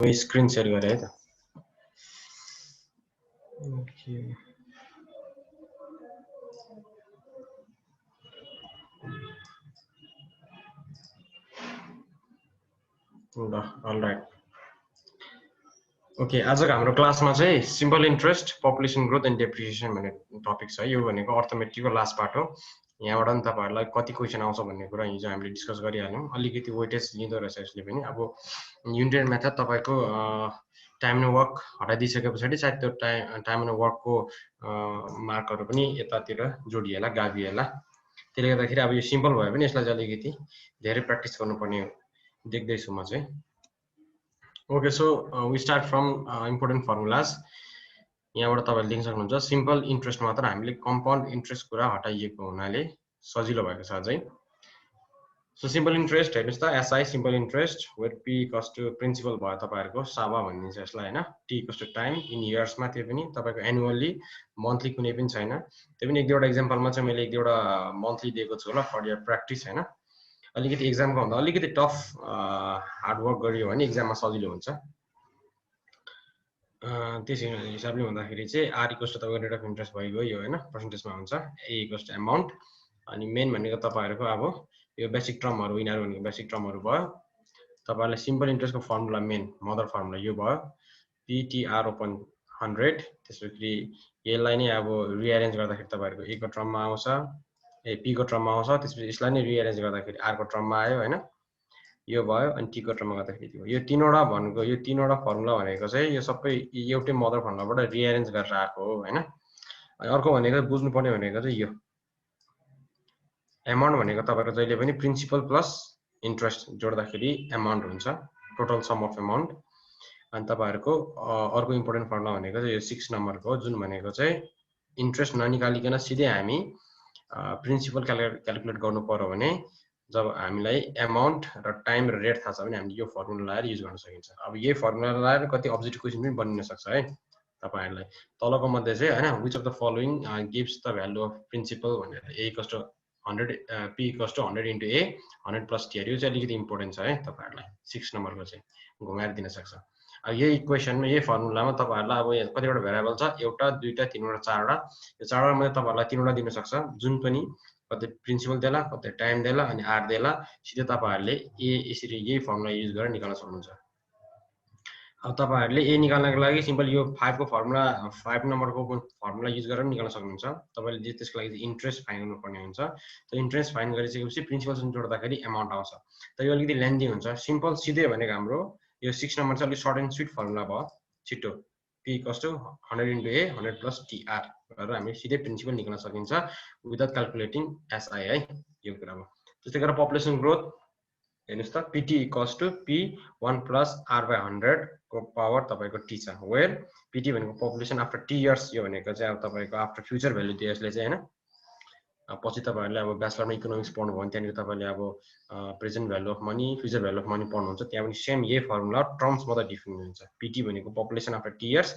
म screen share गरेँ है त। ओके ल अलराइट। ओके आजको हाम्रो क्लासमा चाहिँ simple interest population growth and depreciation भन्ने टपिक छ। यो भनेको अर्थमेट्रिकको लास्ट पार्ट हो। यहाँबाट नि तपाईँहरूलाई कति क्वेसन आउँछ भन्ने कुरा हिजो हामीले डिस्कस गरिहाल्यौँ। अलिकति वेटेज लिँदो रहेछ यसले पनि। अब युनिट मेथड तपाईँको टाइम एन्ड वर्क हटाइदिइसके पछाडि सायद त्यो टाइम एन्ड वर्कको मार्कहरू पनि यतातिर जोडिएला गाभिएला। त्यसले गर्दाखेरि अब यो सिम्पल भयो भने यसलाई चाहिँ अलिकति धेरै प्र्याक्टिस गर्नुपर्ने देख्दैछु म चाहिँ। Okay so we start from important formulas. यहाँबाट तपाईँले लेख्न सक्नुहुन्छ सिम्पल इन्ट्रेस्ट मात्र हामीले कम्पाउन्ड इन्ट्रेस्ट कुरा हटाइएको हुनाले सजिलो भएको छ अझै। सो सिम्पल इन्ट्रेस्ट हेर्नुहोस् त SI simple interest wait P equals to principal भयो तपाईँहरूको साबा भनिदिन्छ यसलाई होइन। T equals to time in इयर्समा, त्यो पनि तपाईँको एनुअली मन्थली कुनै पनि छैन। त्यो पनि एक दुईवटा इक्जाम्पलमा चाहिँ मैले एक दुईवटा मन्थली दिएको छु होला फर यर प्र्याक्टिस होइन। अलिकति एक्जामको भन्दा अलिकति टफ हार्डवर्क गरियो भने एक्जाममा सजिलो हुन्छ। त्यस हिसाबले भन्दाखेरि चाहिँ आर इक्वल्स टु तपाईँको रेट अफ इन्ट्रेस्ट भइगयो यो होइन, पर्सेन्टेजमा हुन्छ। ए इक्वल्स टु एमाउन्ट, अनि मेन भनेको तपाईँहरूको अब यो बेसिक टर्महरू यिनीहरू भनेको बेसिक टर्महरू भयो। तपाईँहरूलाई सिम्पल इन्ट्रेस्टको फर्मुला मेन मदर फर्मुला यो भयो पिटिआर ओपन 100। त्यसपछि यसलाई नै अब रिएरेन्ज गर्दाखेरि तपाईँहरूको ए को टर्ममा आउँछ, ए पी को टर्ममा आउँछ। त्यसपछि यसलाई नै रिएरेन्ज गर्दाखेरि आर को टर्ममा आयो होइन, यो भयो। अनि टी को टर्ममा गर्दाखेरि यो तीनवटा भनेको यो तीनवटा फर्मुला भनेको चाहिँ यो सबै एउटै मदर फर्मुलाबाट रिएरेन्ज गरेर आएको हो होइन। अनि अर्को भनेको बुझ्नुपर्ने भनेको चाहिँ यो एमाउन्ट भनेको तपाईँको जहिले पनि प्रिन्सिपल प्लस इन्ट्रेस्ट जोड्दाखेरि एमाउन्ट हुन्छ, टोटल सम अफ एमाउन्ट। अनि तपाईँहरूको अर्को इम्पोर्टेन्ट फर्मुला भनेको चाहिँ यो 6 नम्बरको जुन भनेको चाहिँ इन्ट्रेस्ट ननिकालिकन सिधै हामी प्रिन्सिपल क्यालकुलेट गर्नु पर्यो भने जब हामीलाई एमाउन्ट र टाइम र रेट थाहा छ भने हामीले यो फर्मुला लगाएर युज गर्न सकिन्छ। अब यही फर्मुला लगाएर कति अब्जेक्टिभ क्वेसन पनि बनिन सक्छ है तपाईँहरूलाई। तलको मध्ये चाहिँ होइन which of the following gives the value of principal भनेर A equals to 100 P equals to 100 into A 100 plus TR, यो चाहिँ अलिकति इम्पोर्टेन्ट छ है तपाईँहरूलाई। 6 नम्बरको चाहिँ घुमाएर दिन सक्छ। अब यही इक्वेसनमा यही फर्मुलामा तपाईँहरूलाई अब यहाँ कतिवटा भेरिएबल छ, एउटा दुईवटा तिनवटा चारवटा, यो चारवटा मध्ये तपाईँहरूलाई तीनवटा दिन सक्छ। जुन पनि कतै प्रिन्सिपल देला कतै टाइम देला अनि आर देला, सिधै तपाईँहरूले यसरी यही फर्मुला युज गरेर निकाल्न सक्नुहुन्छ। अब तपाईँहरूले ए निकाल्नको लागि सिम्पल यो 5 को फर्मुला 5 नम्बरको फर्मुला युज गरेर निकाल्न सक्नुहुन्छ। तपाईँले त्यसको लागि इन्ट्रेस्ट फाइन गर्नुपर्ने हुन्छ। त्यो इन्ट्रेस्ट फाइन गरिसकेपछि प्रिन्सिपलसँग जोड्दाखेरि एमाउन्ट आउँछ। तर यो अलिकति लेन्दी हुन्छ। सिम्पल सिधै भनेको हाम्रो यो 6 नम्बर चाहिँ अलिक सर्ट एन्ड स्विट फर्मुला भयो। छिटो P equals to 100 into A 100 plus TR गरेर हामी सिधै प्रिन्सिपल निकाल्न सकिन्छ विदाउट क्यालकुलेटिङ एसआई है, यो कुरा भयो। त्यस्तै गरेर पपुलेसन ग्रोथ हेर्नुहोस् त PT equals to P 1 plus R by 100 को पावर तपाईँको टी छ, वेयर पिटी भनेको पपुलेसन आफ्टर टी इयर्स। यो भनेको चाहिँ अब तपाईँको आफ्टर फ्युचर भ्यालु दियो यसले चाहिँ होइन। पछि तपाईँहरूले अब ब्याचलरमा इकोनोमिक्स पढ्नुभयो भने त्यहाँनिर तपाईँले अब present value of money future value of money पढ्नुहुन्छ, त्यहाँ पनि सेम यही फर्मुला टर्म्स मात्रै डिफ्रेन्ट हुन्छ। पिटी भनेको population after T years,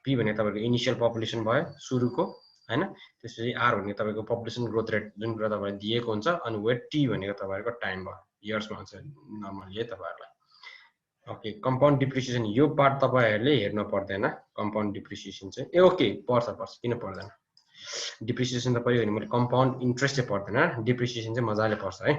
P भनेको तपाईँको इनिसियल पपुलेसन भयो सुरुको होइन। त्यसपछि आर भनेको तपाईँको पपुलेसन ग्रोथ रेट जुन कुरा तपाईँलाई दिएको हुन्छ, अनि वेट टी भनेको तपाईँहरूको टाइम भयो इयर्समा हुन्छ नर्मली है तपाईँहरूलाई। ओके कम्पाउन्ड डिप्रिसिएसन यो पार्ट तपाईँहरूले हेर्नु पर्दैन। कम्पाउन्ड डिप्रिसिएसन चाहिँ ए ओके पर्छ किन पर्दैन, डिप्रिसिएसन त पऱ्यो भने मैले कम्पाउन्ड इन्ट्रेस्ट चाहिँ पर्दैन, डिप्रिसिएसन चाहिँ मजाले पर्छ है।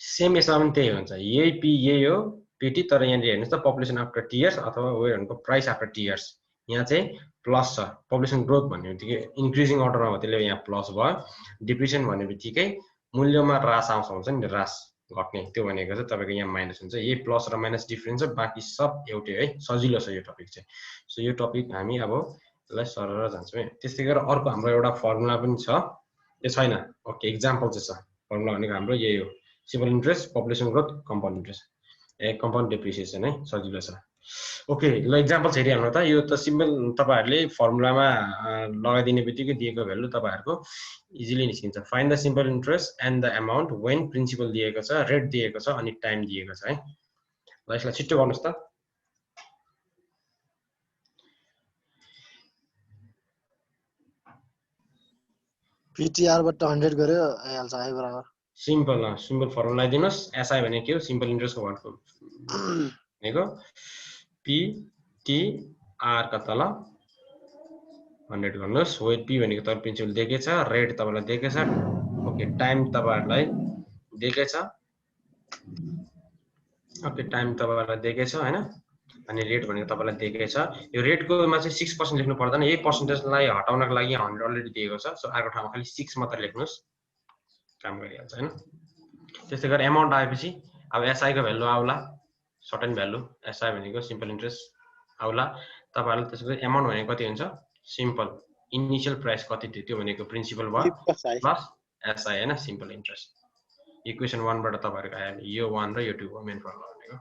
सेम यसमा पनि त्यही हुन्छ, यही पी यही हो पिटी, तर यहाँनिर हेर्नुहोस् त पपुलेसन आफ्टर टी इयर्स अथवा वेयर भनेको प्राइस आफ्टर टी इयर्स, यहाँ चाहिँ प्लस छ। पपुलेसन ग्रोथ भन्ने बित्तिकै इन्क्रिजिङ अर्डरमा हो, त्यसले यहाँ प्लस भयो। डिप्रिसिएसन भन्ने बित्तिकै मूल्यमा ह्रास आउँछ हुन्छ नि, ह्रास घट्ने, त्यो भनेको चाहिँ तपाईँको यहाँ माइनस हुन्छ। यही प्लस र माइनस डिफ्रेन्स छ, बाँकी सब एउटै है। सजिलो छ यो टपिक चाहिँ। सो यो टपिक हामी अब यसलाई सरर जान्छौँ है। त्यस्तै गरेर अर्को हाम्रो एउटा फर्मुला पनि छ, यो छैन ओके इक्जाम्पल चाहिँ छ। फर्मुला भनेको हाम्रो यही हो, simple interest population growth compound interest compound depreciation है, सजिलो छ। ओके ल इक्जाम्पल हेरिहाल्नु त। यो त सिम्पल तपाईँहरूले फर्मुलामा लगाइदिने बित्तिकै दिएको भ्यालु तपाईँहरूको इजिली निस्किन्छ। Find the simple interest and the amount when principal दिएको छ, रेट दिएको छ अनि टाइम दिएको छ है। ल यसलाई छिट्टो गर्नुहोस् त। पिटिआरबाट 100 गर्यो आइहाल्छ आई बराबर सिम्पल फर्मुला लगाइदिनुहोस्। एसआई भनेको के हो, सिम्पल इन्ट्रेस्टको भनेको PTR का तल 100 गर्नुहोस् वेट P भनेको तपाईं प्रिन्सिपल दिएकै छ रेट तपाईलाई दिएकै छ ओके टाइम तपाईहरुलाई दिएकै छ ओके टाइम तपाईहरुलाई दिएकै छ हैन अनि रेट भनेको तपाईलाई दिएकै छ यो रेटको मा चाहिँ 6% लेख्नु पर्दैन यही पर्सेन्टेजलाई हटाउनको लागि 100 अलरेडी दिएको छ सो अर्को ठाउँमा खाली 6 मात्र लेख्नुस् काम गरिहाल्छ हैन त्यस्तै गरी अमाउन्ट आएपछि अब एसआई को भ्यालु आउला सर्टेन भ्यालु एसआई भनेको सिम्पल इन्ट्रेस्ट आउला तपाईहरुले त्यसको अमाउन्ट भनेको कति हुन्छ सिम्पल इनिशियल प्राइस कति थियो त्यो भनेको प्रिन्सिपल भयो प्लस एसआई हैन सिम्पल इन्ट्रेस्ट इक्वेसन 1 बाट तपाईहरुको आयो यो 1 र यो 2 हो मेन फर्मुला भनेको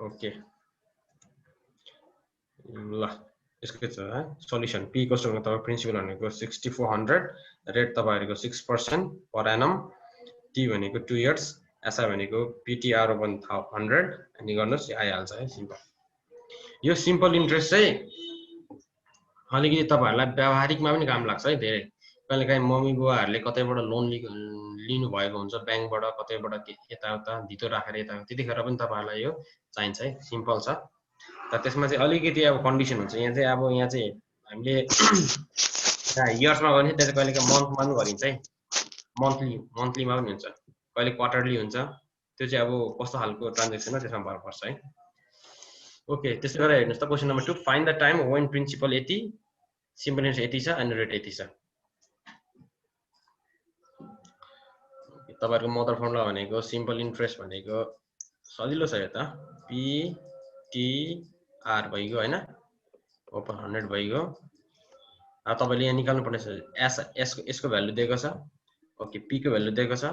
ओके ल यसको छ सल्युसन p इक्वल्स टु तपाईको प्रिन्सिपल भनेको 6400 रेट तपाईहरुको 6% पर एनम t भनेको 2 इयर्स एसआई भनेको PTR 100 अनि गर्नुस् आइहाल्छ है सिम्पल यो सिम्पल इन्ट्रेस्ट चाहिँ अलिकति तपाईहरुलाई व्यावहारिकमा पनि काम लाग्छ है धेरै कहिलेकाहीँ मम्मी बुवाहरुले कतैबाट लोन लिनु भएको हुन्छ बैंकबाट कतैबाट यताउता धितो राखेर यता त्यतिखेर पनि तपाईहरुलाई यो चाहिन्छ है सिम्पल छ र त्यसमा चाहिँ अलिकति अब कन्डिसन हुन्छ यहाँ चाहिँ हामीले इयर्समा गर्ने त्यसले कहिलेकाहीँ मन्थमा पनि गरिन्छ है मन्थलीमा पनि हुन्छ कहिले क्वार्टरली हुन्छ त्यो चाहिँ अब कस्तो खालको ट्रान्ज्याक्सन हो त्यसमा भर पर्छ है ओके त्यसै गरेर हेर्नुस् त question number 2 find the time when principal 80 simple interest 80 छ अनि रेट 80 छ तपाईहरुको मदर फर्मुला भनेको सिम्पल इन्ट्रेस्ट भनेको सजिलो छ यो त PTR भइगयो हैन ओपन 100 भइगयो अब तपाईले यहाँ निकाल्नु पर्ने छ यसको भ्यालु दिएको छ ओके p को भ्यालु दिएको छ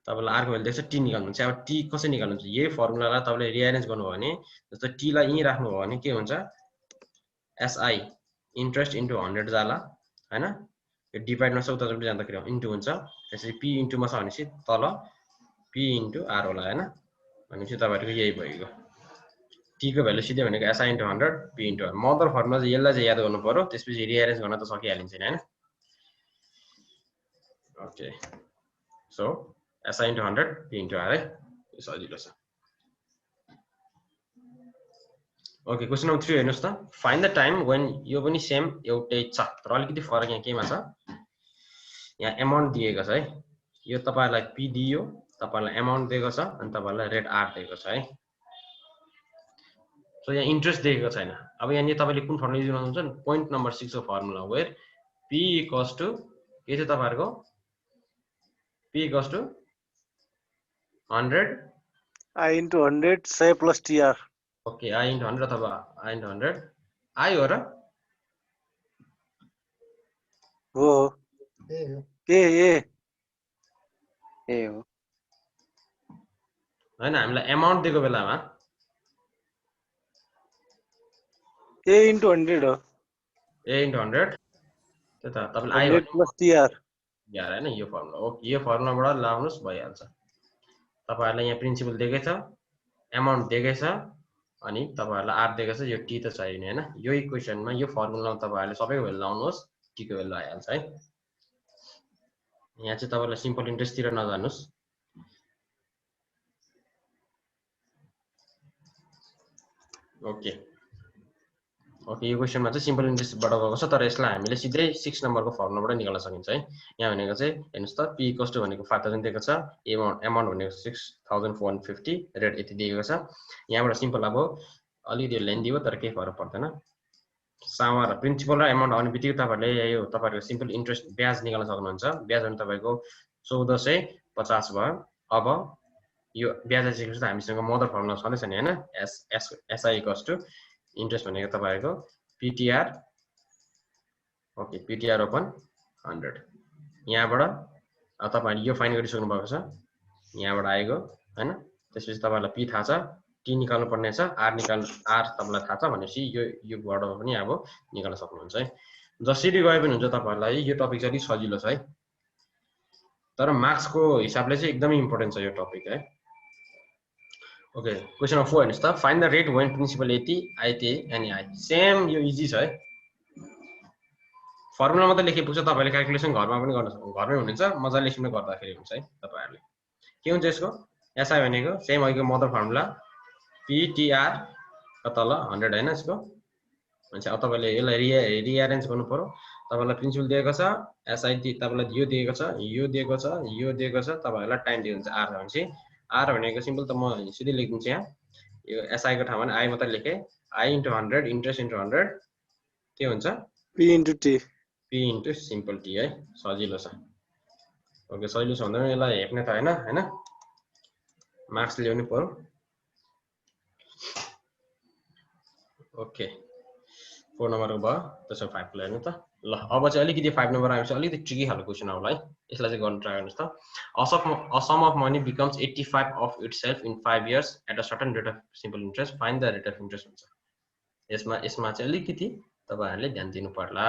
तपाईलाई r को भ्यालु दिएको छ t निकाल्नु हुन्छ अब t कसरी निकाल्नु हुन्छ यही फर्मुलालाई तपाईले रिअरेन्ज गर्नु भयो भने जस्तो t लाई यही राख्नु भयो भने के हुन्छ SI इन्ट्रेस्ट इन्टु 100 जाला हैन यो डिभाइड मा उतापट्टि जाँदाखेरि इन्टु हुन्छ त्यसरी p इन्टु मा छ भनेपछि तल p इन्टु r होला हैन भनेपछि तपाईहरुको यही भइगयो t को भ्यालु सिधै भनेको SI into 100 p into r mother formula चाहिँ यसलाई चाहिँ याद गर्नु पर्यो त्यसपछि रिअरेन्ज गर्न त सकिहालिन्छ नि हैन okay so SI into 100 p into r है यो सजिलो छ ओके क्वेशन नम्बर 3 हेर्नुस् त फाइन्ड द टाइम व्हेन यो पनि सेम एउटै छ तर अलिकति फरक यहाँ केमा छ यहाँ अमाउन्ट दिएको छ है यो तपाईहरुलाई p दियो तपाईहरुलाई अमाउन्ट दिएको छ अनि तपाईहरुलाई रेट r दिएको छ है सो यहाँ इन्ट्रेस्ट दिएको छैन अब यहाँ नि तपाईले कुन फर्मुला युज गर्नुहुन्छ पोइन्ट नम्बर 6 को formula where p equals to के चाहिँ तपाईहरुको p equals to 100 I into 100 say plus TR. Okay I into 100 अथवा I into 100 I हो र हो ए हो हैन हामीलाई अमाउन्ट दिएको बेलामा A into 100 हो A into 100 त्यो त तपाईले I 100 plus TR यार हैन यो फर्मुला ओके यो फर्मुलाबाट लाउनुस् भइहाल्छ तपाईहरुलाई यहाँ प्रिन्सिपल दिएकै छ अमाउन्ट दिएकै छ अनि तपाईहरुलाई r दिएको छ यो t त चाहिने हैन यो इक्वेसनमा यो फर्मुलामा तपाईहरुले सबैको भ्यालु लाउनुहोस् t को भ्यालु आइहाल्छ है यहाँ चाहिँ तपाईहरुलाई सिम्पल इन्ट्रेस्ट तिर नजानुस् ओके ओके यो क्वेशनमा चाहिँ सिम्पल इन्ट्रेस्ट बाट गएको छ तर यसलाई हामीले सिधै 6 नम्बरको फर्मुलाबाट निकाल्न सकिन्छ है यहाँ भनेको चाहिँ हेर्नुस् त p इक्वल्स टु भनेको 5000 दिएको छ अमाउन्ट भनेको 6450 रेट यति दिएको छ यहाँबाट सिम्पल अब अलिकति लेन्दी हो तर केही फरक पर्दैन सामा र प्रिन्सिपल र अमाउन्ट आउने बित्तिकै तपाईहरुले यो तपाईहरुको सिम्पल इन्ट्रेस्ट ब्याज निकाल्न सक्नुहुन्छ ब्याज भने तपाईको 1450 भयो अब यो ब्याज आइसकेपछि त हामीसँग मदर फर्मुला छँदैछ नि हैन SI इक्वल्स टु इन्ट्रेस्ट भनेको तपाईहरुको PTR ओके PTR ओपन 100 यहाँबाट अब तपाईहरुले यो फाइन गरिसक्नु भएको छ यहाँबाट आएको हैन त्यसपछि तपाईहरुलाई p थाहा छ t निकाल्नु पर्ने छ r तपाईलाई थाहा छ भनेपछि यो वर्डमा पनि अब निकाल्न सक्नुहुन्छ है जसरी गए पनि हुन्छ तपाईहरुलाई यो टपिक चाहिँ अलि सजिलो छ है तर मार्क्स को हिसाबले चाहिँ एकदमै इम्पोर्टेन्ट छ यो टपिक है ओके क्वेशन नम्बर 4 हेर्नुस् त find the rate when principal 80 IT अनि I सेम यो इजी छ है फर्मुला मात्र लेखे पुग्छ तपाईले क्याल्कुलेसन घरमा पनि गर्न सक्नुहुन्छ घरमै हुनुहुन्छ मजाले एकछिनमा गर्दाखेरि हुन्छ है तपाईहरुले के हुन्छ यसको एसआई भनेको सेम अघिको मदर फर्मुला पिटिआर तल 100 हैन यसको हुन्छ। अब तपाईले यसलाई रिअरेन्ज गर्नु पर्यो। तपाईलाई प्रिन्सिपल दिएको छ, एसआई तपाईलाई यो दिएको छ, यो दिएको छ, यो दिएको छ, तपाईहरुलाई टाइम दिएको हुन्छ आर भनेपछि आर भनेको सिम्पल त म सिधै लेखिदिन्छु यहाँ। यो एसआई को ठाउँमा आई मात्र लेखे, आई इन्टु 100 इन्ट्रेस्ट इन्टु 100 के हुन्छ P into T, P into simple T है। सजिलो छ। ओके सजिलो छ भन्दा यसलाई हेप्ने त हैन हैन मार्क्स ल्याउनु पर्यो। ओके 4 नम्बरको भयो। त्यसो 5 को हेर्नु त। ल अब चाहिँ अलिकति 5 नम्बर आएपछि अलिकति ट्रिकी खालको क्वेशन आउला है। यसलाई चाहिँ गर्न ट्राई गर्नुस् त। A sum of money becomes 85 of itself in 5 years at a certain rate of simple interest. Find the rate of interest हुन्छ। यसमा चाहिँ अलिकति तपाईहरुले ध्यान दिनु पर्ला।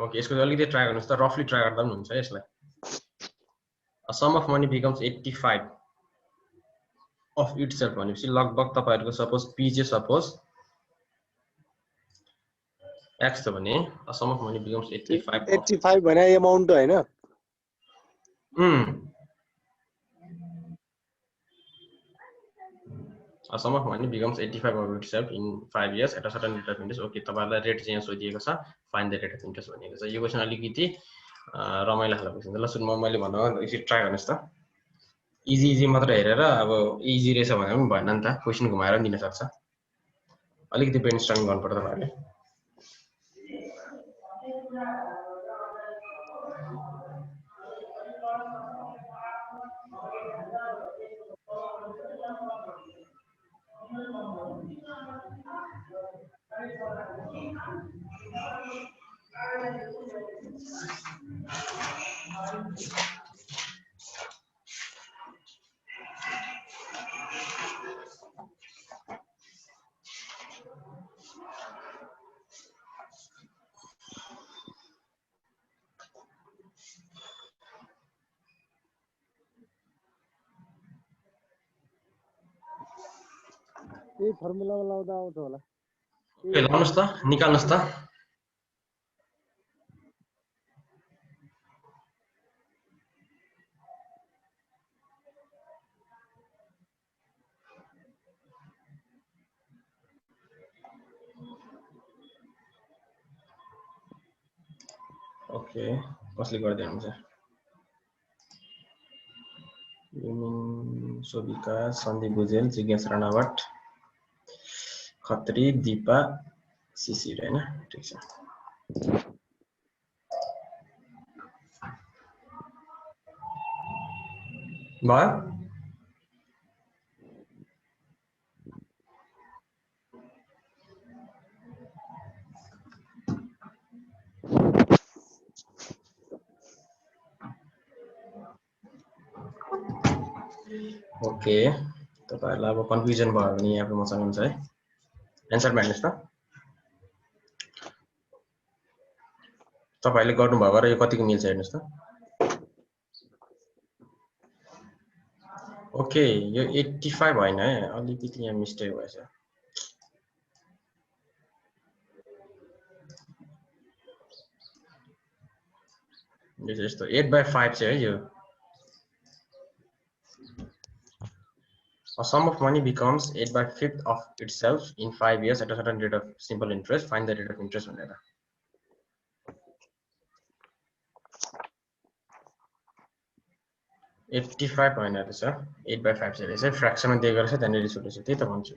ओके यसको अलिकति ट्राई गर्नुस् त। रफली ट्राई गर्दा पनि हुन्छ यसलाई। A sum of money becomes 85 of itself भनेपछि लगभग तपाईहरुको सपोज p चाहिँ सपोज x त भने a sum of money becomes 85 भने अमाउन्ट हैन। A sum of money becomes 85 of itself in 5 years at a certain rate of interest. Okay तपाईहरुलाई rate चाहिँ यहाँ सोधिएको छ। Find the rate of interest भनेको छ। यो क्वेशन अलिकति रमाइलो खालको क्वेशन। ल सुन मैले भन्नु यसरी ट्राई गर्नुस् त। इजी मात्र हेरेर अब इजी रहेछ भने पनि भएन नि त। क्वेशन घुमाएर पनि दिन सक्छ। अलिकति ब्रेनस्टर्मिङ गर्नु पर्छ तपाईहरुले। यही फर्मुलामा लाउँदा आउँछ होला। ओके लाउनुस् त, निकाल्नुस् त। ओके कसले गर्दै हुन्छ? सोभिका, सन्दीप भुजेल, जिज्ञास राणावट, खत्री, दीपा, शिशिर हैन। ठीक छ। भयो? ओके तपाईहरुलाई अब कन्फ्युजन भयो भने यहाँ मसँग हुन्छ है। एन्सर मान्नुस् त। तपाईहरुले गर्नु भएको र यो कतिको मिल्छ हेर्नुस् त। ओके यो 85 हैन है, अलिकति यहाँ मिस्टेक भएछ। यो यस्तो 8/5 चाहिँ है यो। A sum of money becomes 8/5 of itself in 5 years at a certain rate of simple interest. Find the rate of interest भनेर। 85 हैन रहेछ, 8/5 चाहिँ रहेछ। फ्र्याक्सनमा दिएको रहेछ त्यहाँनेरि सुटेछ। त्यही त भन्छु।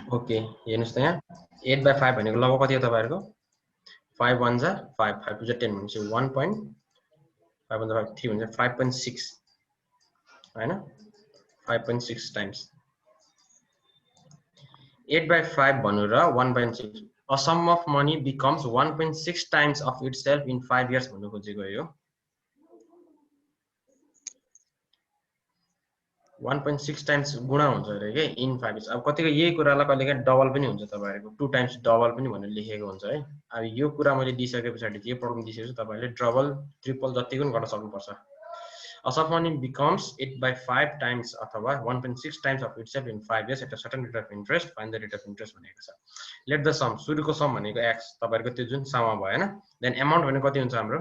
ओके हेर्नुस् त यहाँ 8/5 भनेको लगभग कति हो तपाईहरुको? 5 1 जा 5 5 2 जा 10 भनेपछि 1.5 1 5 3 हुन्छ 5.6 हैन 5.6 टाइम्स 8/5 भन्नु र 1.6 a sum of money becomes 1.6 times of itself in 5 years भन्नु खोजेको हो यो। 1.6 टाइम्स गुणा हुन्छ अरे के इन 5 इयर्स। अब कतिको यही कुरालाई कहिलेकाहीँ डबल पनि हुन्छ तपाईँहरूको 2 टाइम्स डबल पनि भनेर लेखेको हुन्छ है। अब यो कुरा मैले दिइसके पछाडि यो प्रब्लम दिइसकेपछि तपाईँले डबल ट्रिपल जति पनि गर्न सक्नुपर्छ। A sum of money becomes 8/5 times अथवा 1.6 times of itself in 5 years at a certain rate of interest. Find the rate of interest भनेको छ। Let the sum, सुरुको सम भनेको x तपाईहरुको त्यो जुन सम भयो हैन। देन अमाउन्ट भनेको कति हुन्छ हाम्रो?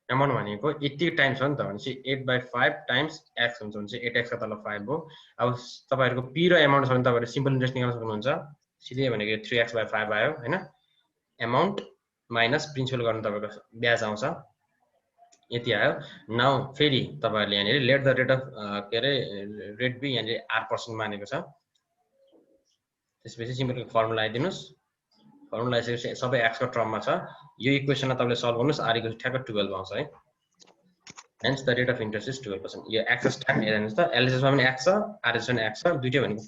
अमाउन्ट भनेको 80 टाइम्स हो नि त, भनेपछि 8/5 टाइम्स x हुन्छ, भने चाहिँ 8x का तल 5 हो। अब तपाईहरुको p र अमाउन्ट छ भने तपाईहरुले सिम्पल इन्ट्रेस्ट निकाल्न सक्नुहुन्छ। सिधै भनेको 3x/5 आयो हैन। अमाउन्ट माइनस प्रिन्सिपल गर्नु तपाईको ब्याज आउँछ, यति आयो। नाउ फेरि तपाईहरुले यहाँनिर लेट द रेट अफ के रे रेट बी यहाँनिर 8% मानेको छ। त्यसपछि सिम्पल फर्मुला आइदिनुस्। फर्मुला आइसकेपछि सबै x को टर्ममा छ। यो इक्वेसनलाई तपाईले सल्भ गर्नुस्, r इक्वल ठ्याक्क 12 आउँछ है। Hence the rate of interest is 12%। यो x ट्याग हेर्नुस् त, LHS मा पनि x छ, RHS मा पनि x छ, दुईटै भनेको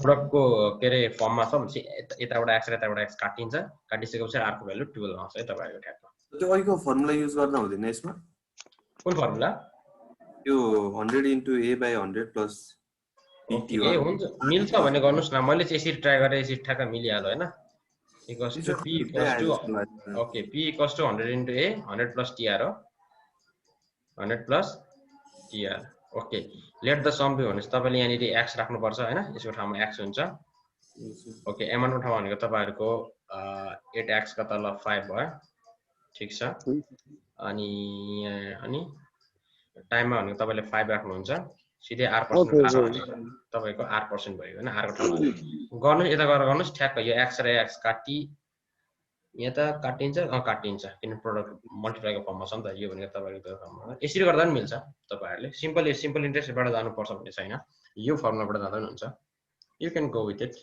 प्रोडक्टको के रे फर्ममा छ। भनेपछि यताबाट x र यताबाट x काटिन्छ, काटिसकेपछि r को भ्यालु 12 आउँछ है तपाईहरुको ठ्याक्क। त्यो अहिलेको फर्मुला युज गर्दा हुँदैन यसमा? कुन फर्मुला? यो 100 into a by 100 plus pt ए हुन्छ, मिल्छ भने गर्नुस् न। मैले चाहिँ यसरी ट्राई गरे, यसरी ठ्याक्क मिलिहाल्यो हैन। Equals to p equals to okay p equals to 100 into a 100 plus tr हो, 100 plus tr। Okay let the sum be भनेपछि तपाईले यहाँनिर x राख्नु पर्छ हैन। यसको ठाउँमा x हुन्छ। ओके अमाउन्टको ठाउँमा भनेको तपाईहरुको 8x का तल 5 भयो, ठीक छ। अनि टाइममा भनेको तपाईले 5 राख्नुहुन्छ, सिधै r% तपाईको r% भयो हैन। r को ठाउँमा गर्नु, यता गरेर गर्नुस् ठ्याक्क। यो x र x काटी यता काटिन्छ, काटिन्छ, किन प्रोडक्ट मल्टिप्लाईको फर्ममा छ नि त। यो भनेको तपाईको त्यो फर्ममा यसरी गर्दा पनि मिल्छ। तपाईहरुले सिम्पल इन्ट्रेस्टबाट जानु पर्छ भन्ने छैन, यो फर्मुलाबाट जाँदा पनि हुन्छ। You can go with it.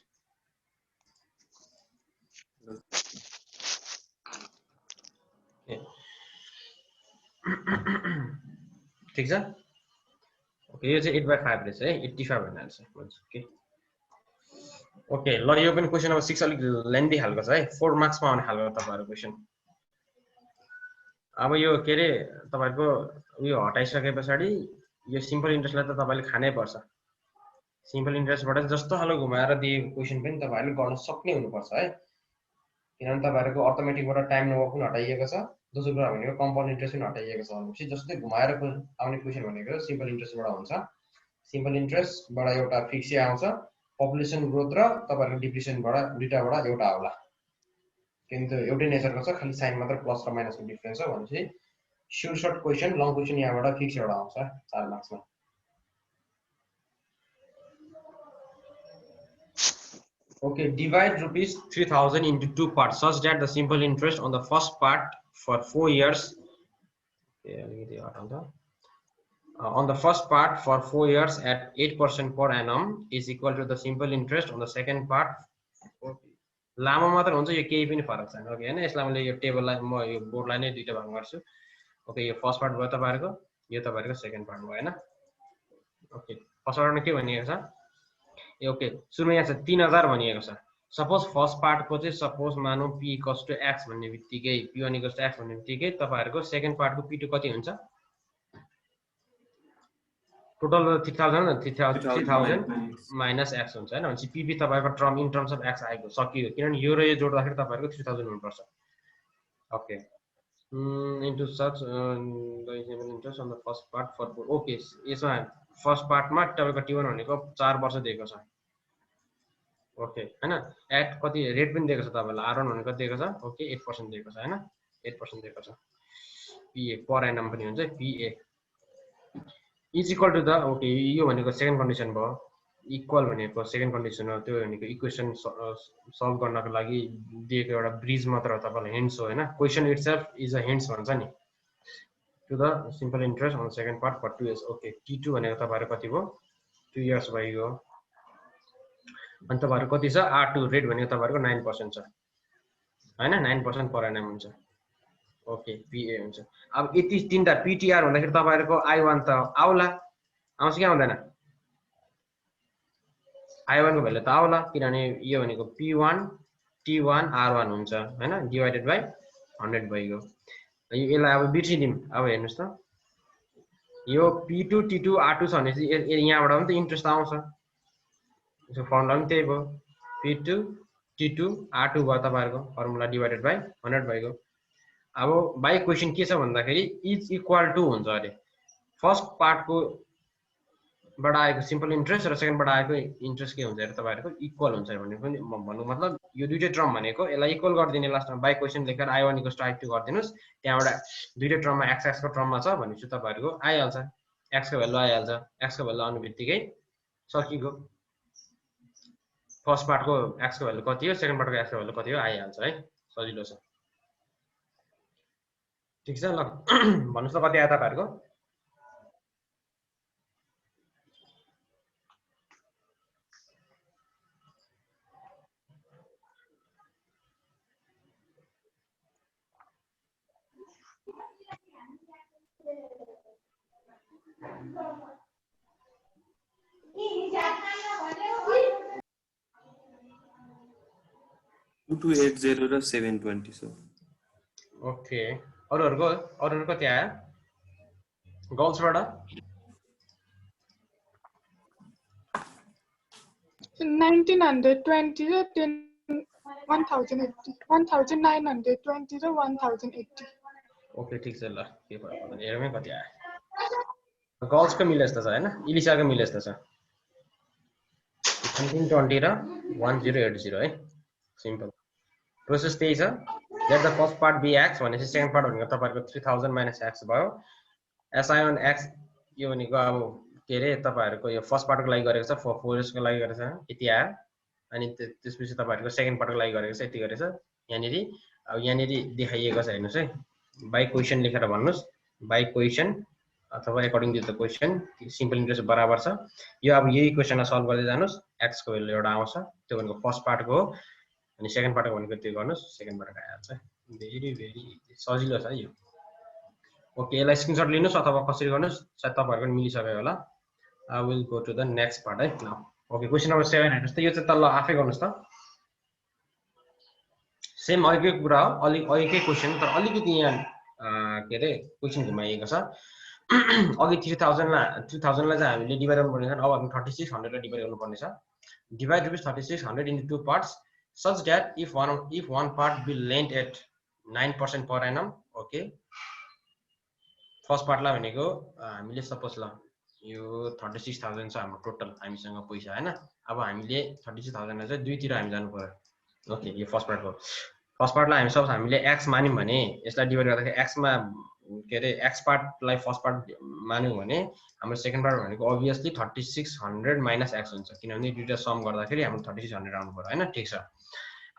ठीक छ। ओके यो चाहिँ 8/5 रहेछ है, 85 भनेर छ ओके। ओके ल यो पनि क्वेशन नम्बर 6 अलिक लेन्दी खालको छ है, 4 मार्क्समा आउने खालको तपाईहरुको क्वेशन। अब यो के रे तपाईहरुको उयो हटाइसके पछाडी यो सिम्पल इन्ट्रेस्टलाई त तपाईले खानै पर्छ। सिम्पल इन्ट्रेस्टबाट जस्तो खालको घुमाएर दिएको क्वेशन पनि तपाईहरुले गर्न सक्ने हुनुपर्छ है, किनभने तपाईहरुको अर्थमेटिकबाट टाइम नम्बर पनि हटाइएको छ। दोस्रो कुरा भनेको कम्पाउन्ड इन्ट्रेस्ट पनि हटाइएको छ। भनेपछि जस्तै घुमाएर आउने क्वेशन भनेको सिम्पल इन्ट्रेस्टबाट हुन्छ। सिम्पल इन्ट्रेस्टबाट एउटा फिक्स आउँछ, पपुलेसन ग्रोथ र तपाईहरुको डिप्रेसनबाट दुईटाबाट एउटा आउला, किनभने त्यो एउटै नेचरको छ, खाली साइन मात्र प्लस र माइनसको डिफरेन्स हो। भनेपछि sure short question long question यहाँबाट फिक्स एउटा आउँछ 4 मार्क्समा। Okay, divide rupees 3000 into 2 parts such that the simple interest on the first part for 4 years on the first part for 4 years at 8% per annum is equal to the simple interest on the second part। लामो मात्र हुन्छ, यो केही पनि फरक छैन okay हैन। यसलाई मैले यो टेबललाई म यो बोर्डलाई नै दुईटा भाग गर्छु। ओके यो फर्स्ट पार्ट भयो तपाईहरुको, यो तपाईहरुको सेकेन्ड पार्ट भयो हैन। ओके फर्स्ट पार्टमा के भनिएको छ? ओके सुरुमा यहाँ छ 3000 भनिएको छ। सपोज फर्स्ट पार्टको चाहिँ सपोज मानौ p इक्वल्स टु x भन्ने बित्तिकै p1 इक्वल्स टु x भन्ने बित्तिकै तपाईहरुको सेकेन्ड पार्टको p2 कति हुन्छ? टोटल 3000 माइनस x हुन्छ हैन। भनेपछि pb तपाईहरुको term in terms of x आएको सकियो, किनभने यो र यो जोड्दाखेरि तपाईहरुको 3000 हुनु पर्छ। Okay into such the interest on the first part for okay यसमा फर्स्ट पार्टमा तपाईको t1 भनेको 4 वर्ष दिएको छ ओके हैन। एट कति रेट पनि दिएको छ तपाईलाई, r1 भनेको कति दिएको छ? ओके 8% दिएको छ हैन, 8% दिएको छ। pa पर एनम पनि हुन्छ, pa is equal to the okay यो भनेको सेकेन्ड कन्डिसन भयो। इक्वल भनेको सेकेन्ड कन्डिसन हो, त्यो भनेको इक्वेसन सल्भ गर्नको लागि दिएको एउटा ब्रिज मात्र हो, तपाईलाई हिन्ट्स हो हैन। Question itself is a hints भन्छ नि। To the simple interest on second part for 2 years. Okay t2 भनेको तपाईहरु कति भयो? 2 इयर्स भयो। अनि तपाईहरु कति छ? r2 रेट भनेको तपाईहरुको 9% छ हैन, 9% पर एनम हुन्छ। ओके pa हुन्छ। अब यति तीनटा ptr भन्दाखेरि तपाईहरुको i1 त आउला, आउँछ कि आउँदैन? i1 को भ्यालु त आउला, किनभने यो भनेको p1 t1 r1 हुन्छ हैन, डिवाइडेड बाइ 100 भइगयो। यसलाई अब बिर्सिदिम। अब हेर्नुस् त यो P2 T2 R2 छ भनेपछि यहाँबाट पनि त इन्ट्रेस्ट आउँछ। यसको फर्मुला पनि त्यही भयो, P2 T2 R2 भयो तपाईहरुको फर्मुला डिभाइडेड बाइ 100 भइगयो। अब बाइ क्वेशन के छ भन्दाखेरि इज इक्वल टु हुन्छ अरे फर्स्ट पार्टको बाट आएको सिम्पल इन्ट्रेस्ट र सेकेन्ड बाट आएको इन्ट्रेस्ट के हुन्छ अरे तपाईहरुको इक्वल हुन्छ भन्ने पनि भन्नु मतलब यो दुईटै टर्म भनेको यसलाई इक्वल गरिदिने लास्टमा बाइ क्वेशन लेखेर I1 = I2 गरिदिनुस्, त्यहाँबाट दुईटै टर्ममा x को टर्ममा छ भनेपछि तपाईहरुको आइहाल्छ, x को भ्यालु आइहाल्छ। x को भ्यालु आउनुबित्तिकै सकिगयो, फर्स्ट पार्टको x को भ्यालु कति हो, सेकेन्ड पार्टको x को भ्यालु कति हो आइहाल्छ है, सजिलो छ। ठीक छ ल भन्नुस् त कति आयो तपाईहरुको? टू 280 र 720 छ। ओके अरुहरुको कति आयो गर्ल्सबाट? 1920 र 1080 1920 र 1080। ओके ठीक छ ल के भयो भने हेरौँ कति आयो। गर्ल्सको मिलेस त छ हैन, इलिसाको मिलेस त छ 1920 र 1080 है, सिम्पल प्रोसेस त्यही छ। Let the first part be x भनेपछि सेकेन्ड पार्ट भनेको तपाईहरुको 3000 माइनस x भयो। SI on x यो भनेको अब के रे तपाईहरुको यो फर्स्ट पार्टको लागि गरेको छ, 4 इयर्स को लागि गरेको छ यति आयो। अनि त्यसपछि तपाईहरुको सेकेन्ड पार्टको लागि गरेको छ यति गरेछ। यहाँनेरि अब यहाँनेरि देखाइएको छ हेर्नुस् है, बाइ क्वेशन लेखेर भन्नुस्, बाइ क्वेशन अथवा according to the question simple interest बराबर छ। यो अब यही क्वेशनलाई सल्भ गर्दै जानुस्, x को भ्यालु एउटा आउँछ, त्यो भनेको फर्स्ट पार्टको हो, अनि सेकेन्ड पार्टको भनेको त्यो गर्नुस्, सेकेन्ड पार्टको आइहाल्छ। भेरी सजिलो छ यो। ओके यसलाई स्क्रिनशट लिनुस् अथवा कसरी गर्नुस्, सायद तपाईहरुको मिलिसक्यो होला। I will go to the next part है। ओके क्वेशन नम्बर 7 हेर्नुस् त, यो चाहिँ तल आफै गर्नुस् त, सेम अघिकै कुरा हो, अघिकै क्वेशन तर अलिकति यहाँ के रे क्वेशन घुमाइएको छ। अघि 3000 लाई चाहिँ हामीले डिभाइड गर्नुपर्ने छ, अब हामी 3600 लाई डिभाइड गर्नुपर्ने छ। Divide ₹3600 into two parts such that if one part be lent at 9% per annum. Okay first पार्टलाई भनेको हामीले सपोज ल यो 36000 छ हाम्रो टोटल हामीसँग पैसा हैन। अब हामीले 36000 लाई चाहिँ दुईतिर हामी जानु पर्यो। ओके यो फर्स्ट पार्टलाई हामी सपोज हामीले x मान्यौं भने यसलाई डिभाइड गर्दाखेरि x मा के रे x पार्टलाई फर्स्ट पार्ट मान्यौं भने हाम्रो सेकेन्ड पार्ट भनेको obviously 3600 माइनस x हुन्छ, किनभने दुईटा सम गर्दाखेरि हाम्रो 3600 आउनु पर्यो हैन। ठीक छ,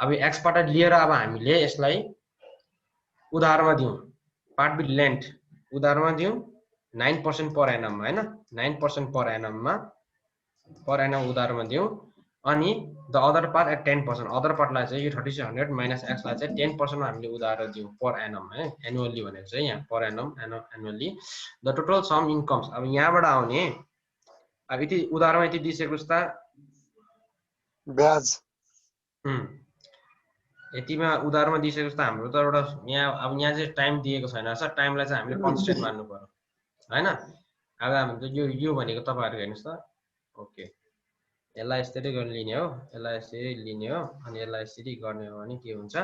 अब x पार्ट लिएर अब हामीले यसलाई उधारमा दिउँ, पार्ट बी लेन्ट उधारमा दिउँ 9% पर एनम हैन, 9% पर एनम उधारमा दिउँ। अनि the other part at 10%, other पार्टलाई चाहिँ यो 3600 माइनस x लाई चाहिँ 10% मा हामीले उधार दिउँ पर एनम है, एनुअली भनेको चाहिँ यहाँ per annum annually. The total sum incomes अब यहाँबाट आउने अब यति उधारमा यति दिइसकेपछि त ब्याज यतिमा उधारमा दिइसकेपछि त हाम्रो त एउटा यहाँ अब यहाँ चाहिँ टाइम दिएको छैन सर, टाइमलाई चाहिँ हामीले कन्स्टेन्ट मान्नु पर्यो हैन। अब हामीले यो भनेको तपाईहरु हेर्नुस् त। ओके यसलाई यसरी गर्न लिने हो, यसलाई यसरी लिने हो, अनि यसलाई यसरी गर्ने हो भने के हुन्छ,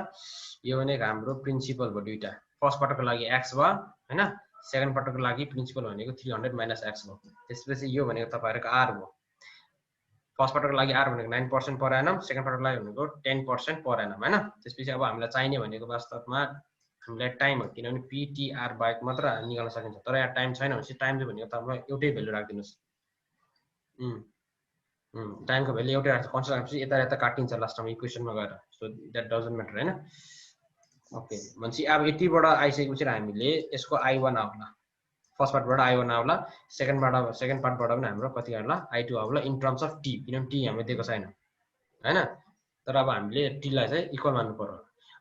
यो भनेको हाम्रो प्रिन्सिपल भयो दुईटा। फर्स्ट पार्टको लागि x भयो हैन, सेकेन्ड पार्टको लागि प्रिन्सिपल भनेको 300 माइनस x भयो। त्यसपछि यो भनेको तपाईहरुको r भयो। फर्स्ट पार्टको लागि r भनेको 9% पर एनम, सेकेन्ड पार्टको लागि भनेको 10% पर एनम हैन। त्यसपछि अब हामीलाई चाहिने भनेको वास्तवमा हामीलाई टाइम हो, किनभने ptr बाहेक मात्र निकाल्न सकिन्छ। तर यहाँ टाइम छैन भनेपछि टाइम चाहिँ भनेको तपाईलाई एउटै भ्यालु राख्दिनुस्। टाइमको भ्यालु एउटै राख्छ, कन्स्टेन्ट राखेपछि यता काटिन्छ लास्टमा इक्वेसनमा गएर, सो दैट डजन्ट म्याटर हैन। ओके भनेपछि अब यतिबाट आइसकेपछि हामीले यसको I1 आउला, फर्स्ट पार्टबाट I1 आउला, सेकेन्ड पार्टबाट पनि हाम्रो कति आउला I2 आउला इन टर्म्स अफ t, किनभने t हामीले दिएको छैन हैन। तर अब हामीले t लाई चाहिँ इक्वल मान्नु पर्यो।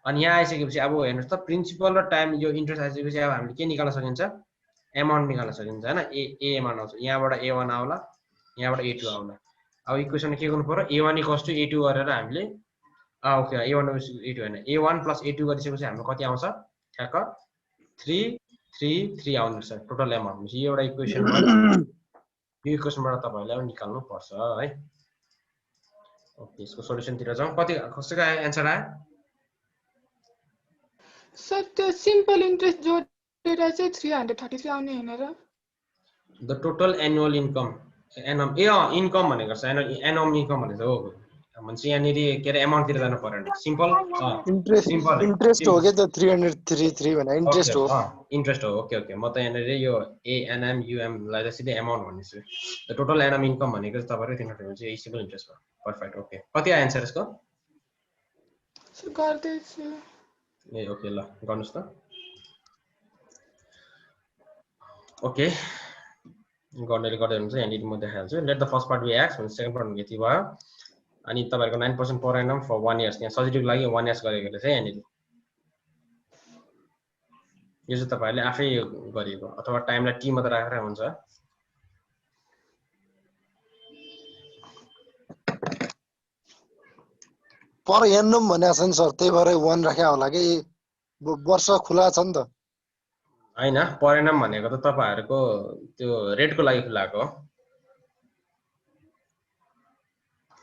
अनि यहाँ आइसकेपछि अब हेर्नुस् त प्रिन्सिपल र टाइम यो इन्ट्रेस्ट आइसकेपछि अब हामीले के निकाल्न सकिन्छ, एमाउन्ट निकाल्न सकिन्छ हैन। ए एमाउन्ट आउँछ, यहाँबाट A1 आउला, यहाँबाट A2 आउला। अब इक्वेसन के गर्नु पर्यो, A1 = A2 गरेर हामीले ओके A1 A2 हैन, A1 + A2 गरिसकेपछि हाम्रो कति आउँछ ठ्याक्क 3 3 आउनुहुन्छ टोटल एमाउन्ट यो एउटा इक्वेसन भयो यो इक्वेसनबाट तपाईहरुले अब निकाल्नु पर्छ है ओके यसको सोलुसन तिर जाउँ कति कसैको आन्सर आयो सर त्यो सिम्पल इन्ट्रेस्ट जोडेर चाहिँ 333 आउने हैन र the total annual income annum income भनेको छ एनम इन्कम भनेको हो भन्छ यहाँनेरि के अरे एमाउन्ट तिर जानु पर्यो सिम्पल इन्ट्रेस्ट हो के त 333 भने इन्ट्रेस्ट हो इन्ट्रेस्ट हो ओके ओके म त यहाँनेरि यो एएनएम युएम लाई त सिधै एमाउन्ट भन्नेछु द टोटल एनम इन्कम भनेको तपाईहरुको 333 चाहिँ सिम्पल इन्ट्रेस्ट हो पर्फेक्ट ओके कति आयो आन्सर यसको सर गर्दै छु ए ओके ल गर्नुस् त ओके गर्दै हुन्छ यहाँनिर म देखाइहाल्छु let the first part be x भने सेकेन्ड पार्ट यति भयो अनि तपाईहरुको 9% पर एनम फर 1 इयर्स यहाँ सजिलोको लागि 1 इयर्स गरेको चाहिँ यहाँनिर यो चाहिँ तपाईहरुले आफै गरिएको अथवा टाइमलाई टी मात्र राखेर हुन्छ पर एनम भनेको छ नि सर त्यही भएर 1 राख्या होला कि वर्ष खुला छ नि त हैन पर एनम भनेको त तपाईहरुको त्यो रेटको लागि खुलाएको हो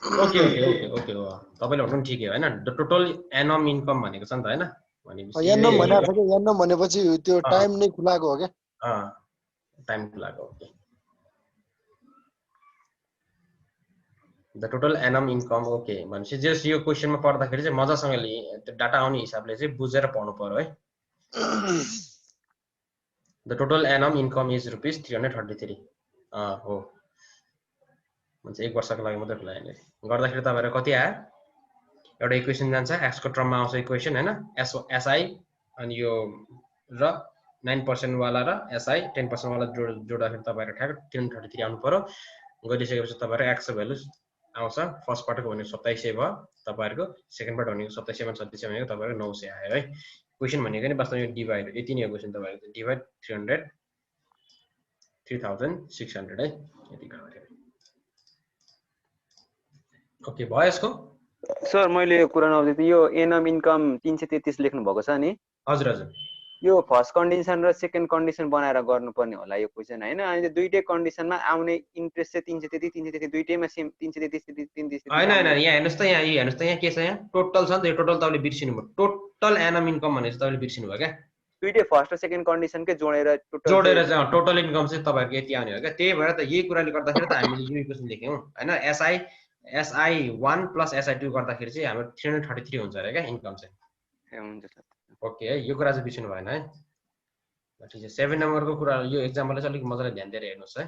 ओके ओके ओके ओके हो तपाईले भन्नु ठिकै हो हैन द टोटल एनम इन्कम भनेको छ नि त हैन भनेपछि एनम भनेको छ कि एनम भनेपछि त्यो टाइम नै खुलाएको हो के टाइम खुलाएको okay the total annum income okay भनेपछि जस यो क्वेशनमा पढ्दाखेरि चाहिँ मजासँगले त्यो डाटा आउने हिसाबले चाहिँ बुझेर पढ्नु पर्यो है the total annum income is rupees 333 हो भन्छ 1 वर्षको लागि मात्रै खुला हैन गर्दाखेरि तपाईहरु कति आयो एउटा इक्वेसन जान्छ x को टर्ममा आउँछ इक्वेसन हैन si अनि यो र 9% वाला र si 10% वाला जोड्दाखेरि तपाईहरु ठ्याक 333 आउनु पर्यो गरिसकेपछि तपाईहरु x को भ्यालु आउँछ फर्स्ट पार्टको भनेको 2700 भयो तपाईहरुको सेकेन्ड पार्ट भनेको 2700 3600 भनेको तपाईहरुको 900 आयो है क्वेशन भनेको नि वास्तवमा यो डिभाइड यति नै हो क्वेशन तपाईहरुको डिभाइड 300 3600 है यति गरे ओके भयो यसको सर मैले यो कुरा नबुझे यो एनम इन्कम 333 लेख्नु भएको छ नि हजुर हजुर यो फर्स्ट कन्डिसन र सेकेन्ड कन्डिसन बनाएर गर्नुपर्ने होला यो क्वेशन हैन अनि दुईटै कन्डिसनमा आउने इन्ट्रेस्ट चाहिँ 333 दुईटैमा सेम 333 हैन हैन यहाँ हेर्नुस् त यहाँ के छ यहाँ टोटल छ नि त यो टोटल तपाईले बिर्सिनु भयो टोटल एनम इन्कम भनेपछि तपाईले बिर्सिनु भयो क्या दुईटै फर्स्ट र सेकेन्ड कन्डिसनकै जोडेर चाहिँ टोटल इन्कम चाहिँ तपाईहरुको यति आउने हो क्या त्यही भएर त यही कुराले गर्दाखेरि त हामीले यो इक्वेसन लेख्यौं हैन SI1 प्लस SI2 गर्दाखेरि चाहिँ हाम्रो 333 हुन्छ रे क्या इन्कम चाहिँ हुन्छ सर ओके है यो कुरा चाहिँ बिर्सिनु भएन है ठीक छ 7 नम्बरको कुरा यो एक्जाम्पललाई चाहिँ अलिक मजाले ध्यान दिएर हेर्नुस् है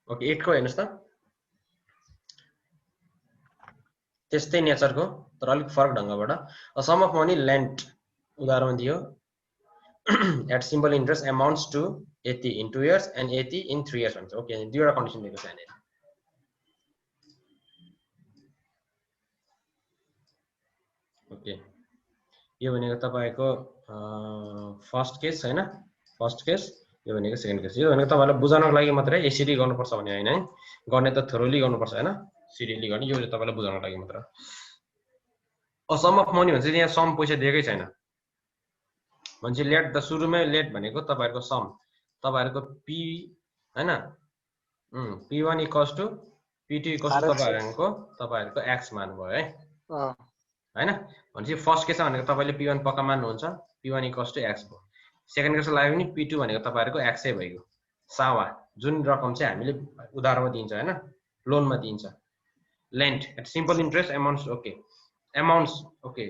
ओके 8 को हेर्नुस् त त्यस्तै नेचरको तर अलिक फरक ढंगबाट सम अफ मनी लेन्ट उदाहरण दियो at simple interest amounts to 80 in 2 years and 80 in 3 years भन्छ ओके दुईवटा कन्डिसन दिएको छ यहाँनिर ओके यो भनेको तपाईको फर्स्ट केस हैन फर्स्ट केस यो भनेको सेकेन्ड केस यो भनेको तपाईलाई बुझाउनको लागि मात्रै यसरी गर्नुपर्छ भन्ने हैन है गर्ने त थोरोली गर्नुपर्छ हैन सिरियली गर्ने यो तपाईलाई बुझाउनको लागि मात्र सम अफ मनी भन्छ यहाँ सम पैसा दिएकै छैन भन्छ लेट द सुरुमै लेट भनेको तपाईहरुको सम तपाईहरुको p हैन p1 equals to p2 equals to तपाईहरुको x मान भयो है हैन भनेपछि फर्स्ट केसमा भनेको तपाईले p1 पक्का मान्नुहुन्छ p1 इक्वल्स टु x भयो सेकेन्ड केसमा लाग्यो भने p2 भनेको तपाईहरुको x नै भइगयो सावा जुन रकम चाहिँ हामीले उधारमा दिन्छ हैन लोनमा दिन्छ lent at simple interest amounts okay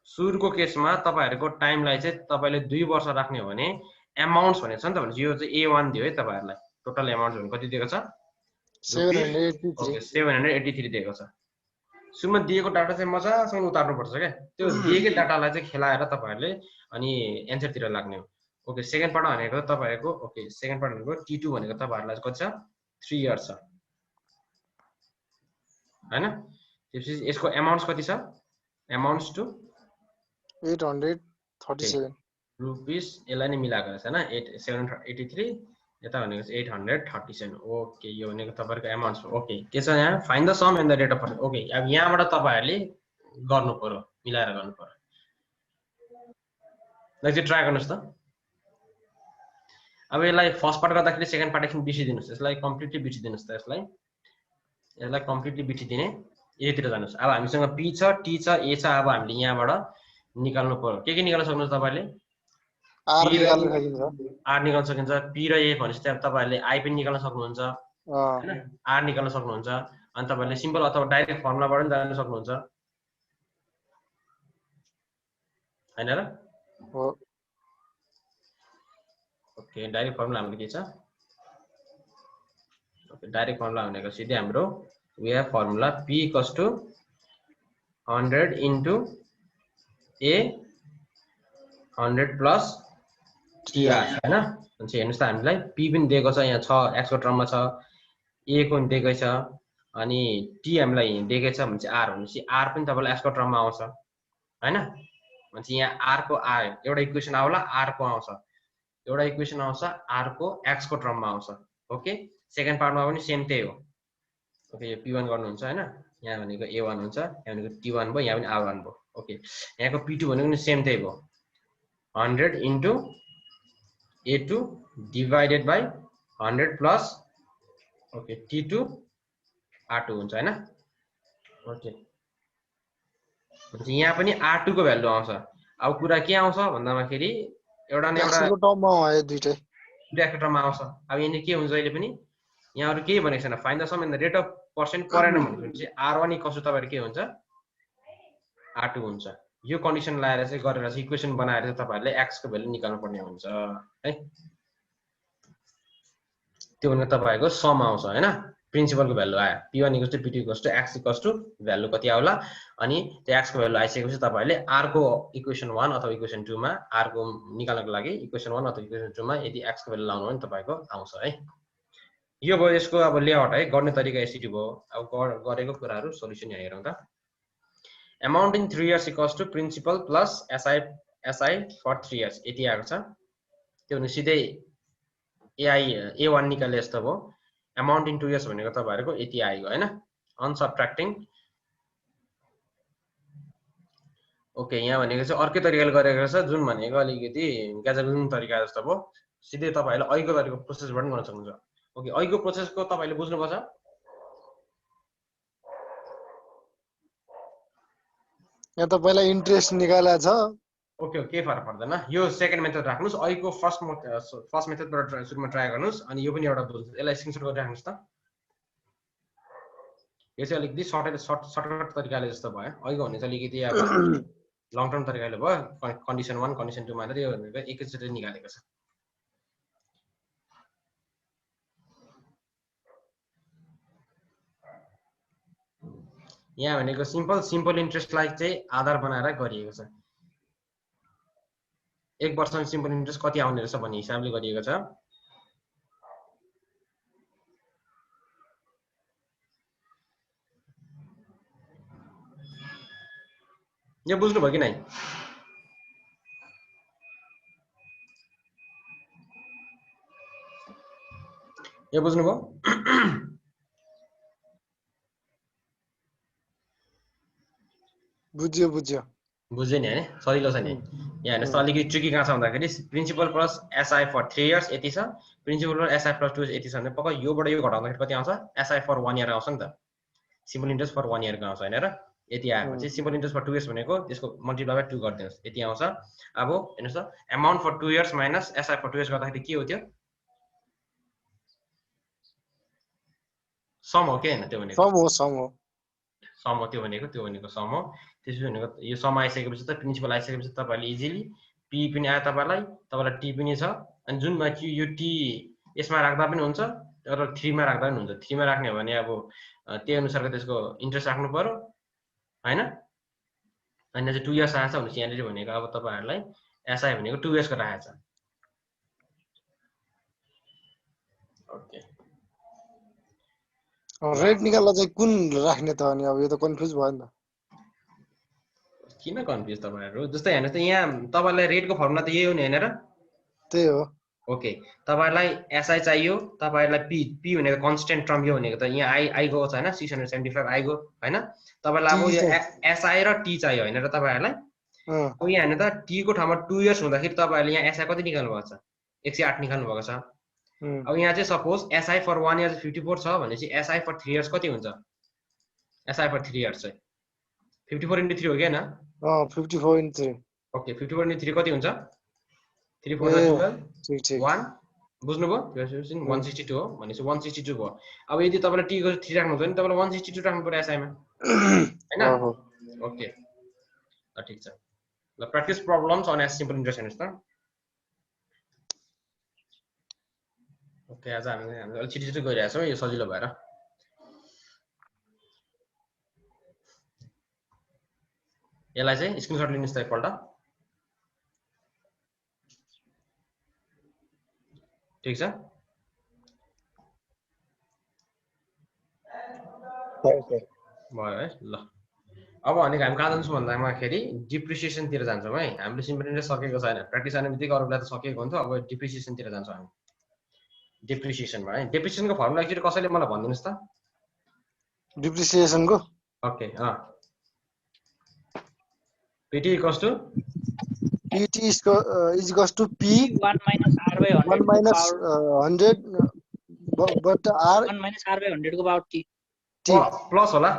सुरुको केसमा तपाईहरुको टाइमलाई चाहिँ तपाईले 2 वर्ष राख्ने हो भने अमाउन्ट्स भनेको छ नि त भनेपछि यो चाहिँ A1 दियो है तपाईहरुलाई टोटल अमाउन्ट भने कति दिएको छ 783 दिएको छ सुरुमा दिएको डाटा चाहिँ मजासँग उतार्नु पर्छ के त्यो दिएको डाटालाई चाहिँ खेलाएर तपाईहरुले अनि एन्सर तिर लाग्ने हो ओके सेकेन्ड पार्ट भनेको तपाईहरुको ओके सेकेन्ड पार्ट भनेको T2 भनेको तपाईहरुलाई कति छ 3 इयर्स छ हैन त्यसपछि यसको अमाउन्ट्स कति छ अमाउन्ट्स टु 837 रुपीस यसलाई नै मिलाएको रहेछ हैन 783 यता भनेको 837 ओके यो भनेको तपाईहरुको अमाउन्ट्स ओके के छ यहाँ find the sum and the rate of okay अब यहाँबाट तपाईहरुले गर्नु पर्यो मिलाएर गर्नु पर्यो ल चाहिँ ट्राई गर्नुहोस् त। अब यसलाई फर्स्ट पार्ट गर्दाखेरि सेकेन्ड पार्ट एकछिन बिर्सिदिनुहोस्, यसलाई कम्प्लिटली बिर्सिदिनुहोस् त। यसलाई कम्प्लिटली बिर्सिदिने, यतिर जानुहोस्। अब हामीसँग पी छ, टी छ, ए छ। अब हामीले यहाँबाट निकाल्नु पर्यो। के निकाल्न सक्नुहुन्छ तपाईले? आर निकाल्न सकिन्छ, आर निकाल्न सकिन्छ। पी र ए भनेपछि अब तपाईहरुले आई पनि निकाल्न सक्नुहुन्छ हैन, आर निकाल्न सक्नुहुन्छ। अनि तपाईहरुले सिम्पल अथवा डाइरेक्ट फर्मुलाबाट पनि जान सक्नुहुन्छ हैन र? हो। ओके, डाइरेक्ट फर्मुला हाम्रो के छ? ओके, डाइरेक्ट फर्मुला भनेको सिधै हाम्रो we have formula p equals to 100 into a 100 plus tr हैन। अनि हेर्नुस् त हामीलाई p पनि दिएको छ, यहाँ छ x को टर्ममा छ, a को पनि दिएकै छ, अनि t हामीलाई दिएकै छ भने चाहिँ r भनेपछि r पनि तपाईलाई x को टर्ममा आउँछ हैन। भने यहाँ r को r एउटा इक्वेसन आउला, r को आउँछ एउटा इक्वेसन आउँछ, r को x को टर्ममा आउँछ। ओके, सेकेन्ड पार्टमा पनि सेम त्यही हो। ओके, यो p1 गर्नुहुन्छ हैन, यहाँ भनेको a1 हुन्छ, यहाँ भनेको t1 भयो, यहाँ पनि r1 भयो। ओके, यहाँको p2 भनेको नि सेम त्यही भयो, 100 into a2 divided by 100 plus okay t2 r2 हुन्छ हैन। ओके, यहाँ पनि r2 को भ्यालु आउँछ। अब कुरा के आउँछ भन्दामाखेरि एउटा न एउटा टर्ममा आयो, दुईटै टर्ममा आउँछ। अब यहाँ के हुन्छ अहिले पनि यहाँहरु केही भनेको छैन, find the sum in the rate of percent per annum भनेपछि r1 इक्वल्स टु तपाईहरु के हुन्छ, r2 हुन्छ। यो कन्डिसन लाएर चाहिँ गरेर चाहिँ इक्वेसन बनाएर चाहिँ तपाईहरुले x को भ्यालु निकाल्नु पर्ने हुन्छ है। त्यो भनेको तपाईहरुको सम आउँछ हैन, प्रिन्सिपलको भ्यालु आयो, p1 equals to p2 equals to x equals to value कति आउला, अनि त्यो x को भ्यालु आइसकेपछि तपाईहरुले r को इक्वेसन 1 अथवा इक्वेसन 2 मा r को निकाल्नको लागि इक्वेसन 1 अथवा इक्वेसन 2 मा यदि x को भ्यालु लाउनु भने तपाईको आउँछ है। यो भयो यसको अब लेआउट है, गर्ने तरिका यसरी भयो। अब गरेको कुराहरु सोलुसन यहाँ हेरौँ त। Amount in 3 years equals to principal plus SI for 3 years यति आएको छ। त्यो भने सिधै a1 निकाले जस्तो भयो। अमाउन्ट इन 2 इयर्स भनेको तपाईहरुको यति आइयो हैन, अनसब्ट्र्याक्टिङ। ओके, यहाँ भनेको चाहिँ अर्कै तरिकाले गरेको छ, जुन भनेको अलिकति ग्याजलुङ तरिका जस्तो भयो। सिधै तपाईहरुले अहिलेको तरिकाको प्रोसेसबाट गर्न सक्नुहुन्छ। ओके, अहिलेको प्रोसेसको तपाईले बुझ्नुपर्छ। यहाँ त पहिला इन्ट्रेस्ट निकालेको छ। ओके, केही फरक पर्दैन, यो सेकेन्ड मेथड राख्नुस्। अहिलेको फर्स्ट मेथडबाट सुरुमा ट्राई गर्नुस्, अनि यो पनि एउटा बुझ्नुस्। यसलाई स्क्रिनशट गरेर राख्नुस् त। यो चाहिँ अलिकति सर्टकट तरिकाले जस्तो भयो। अहिलेको भने चाहिँ अलिकति अब लङ टर्म तरिकाले भयो। कन्डिसन 1 कन्डिसन 2 मात्र यो भनेको एकैचोटि निकालेको छ। यहाँ भनेको सिम्पल इन्ट्रेस्टलाई चाहिँ आधार बनाएर गरिएको छ। एक वर्षमा सिम्पल इन्ट्रेस्ट कति आउने रहेछ भन्ने हिसाबले गरिएको छ। यो बुझ्नु भयो कि नै? यो बुझ्नु भयो? बुझ्यो बुझ्यो नि हैन, सजिलो छ नि। यहाँ हेर्नुस् त अलिकति ट्रिकी कहाँ छ भन्दाखेरि principal plus SI for 3 years यति छ, प्रिन्सिपल प्लस एसआई प्लस 2 यति छ भने पक्का योबाट यो घटाउँदाखेरि कति आउँछ, एसआई फर 1 इयर आउँछ नि त। सिम्पल इन्ट्रेस्ट फर 1 इयरको आउँछ हैन र? यति आएपछि सिम्पल इन्ट्रेस्ट फर 2 इयर्स भनेको त्यसको मल्टिप्लाई बाइ 2 गरिदिनुस्, यति आउँछ। अब हेर्नुस् त, amount for 2 years minus SI for 2 years गर्दाखेरि के हो त्यो? सम हो के हैन? त्यो भनेको सम हो, त्यो भनेको सम हो। त्यसपछि भनेको यो सम आइसकेपछि त प्रिन्सिपल आइसकेपछि तपाईहरुले इजिली p पनि आयो तपाईलाई t पनि छ। अनि जुनमा यो t यसमा राख्दा पनि हुन्छ र 3 मा राख्दा पनि हुन्छ। 3 मा राख्ने हो भने अब त्यही अनुसारको त्यसको इन्ट्रेस्ट राख्नु पर्यो हैन। अनि चाहिँ 2 इयर्स आएछ भने यहाँले भनेको अब तपाईहरुलाई एसआई भनेको 2 इयर्स को राखेको छ। ओके, रेट निकाल्दा चाहिँ कुन राख्ने त अनि? अब यो त कन्फ्युज भयो नि त। किन कन्फ्युज तपाईहरु? जस्तै हेर्नुस् त, यहाँ तपाईलाई रेटको फर्मुला त यही हो नि हैन र? त्यही हो। ओके, तपाईहरुलाई एसआई चाहियो, तपाईहरुलाई p भनेको कन्स्टेन्ट टर्म यो भनेको त यहाँ आई गो छ हैन, 675 आई गो हैन। तपाईलाई अब यो एसआई र t चाहियो हैन र? तपाईहरुलाई अब यहाँ हेर्नु त टी को ठाउँमा 2 इयर्स हुँदाखेरि तपाईहरुले यहाँ एसआई कति निकाल्नु भएको छ 108 निकाल्नु भएको छ अब यहाँ चाहिँ सपोज एसआई फर 1 इयर 54 छ भनेपछि एसआई फर 3 इयर्स कति हुन्छ एसआई फर 3 इयर्स चाहिँ 54 * 3 हो के हैन 54 * 3 ओके 54 * 3 कति हुन्छ 3 4 12 ठीक ठीक 1 बुझ्नुभयो 162 हो भनेपछि 162 भयो अब यदि तपाईले टी को 3 राख्नुहुन्छ भने तपाईले 162 राख्नु पर्यो एसआई मा हैन ओके ल ठीक छ ल practice problems on as simple interest हेर्नुस् त ओके आज हामी अलि छिटो छिटो गइरहेछौं छौं यो सजिलो भएर यसलाई चाहिँ स्क्रिनशट लिनुस् त एकपल्ट ठीक छ भयो है ल अब भनेको हामी कहाँ जान्छौँ भन्दाखेरि डिप्रिसिएसन तिर जान्छौँ है हामीले सिम्पल इन्ट्रेस्ट सकेको छैन प्र्याक्टिस गर्ने बित्तिकै अरूलाई त सकेको हुन्छ अब डिप्रिसिएसन तिर जान्छौँ हामी डिप्रिसिएसनमा है डिप्रिसिएसनको फर्मुला एक्चुअली कसैले मलाई भनिदिनुस् त डिप्रिसिएसनको okay PT equals to PT is equals to P 1 minus R by 100 1 minus 100 but R 1 minus R by 100 को पावर T T प्लस होला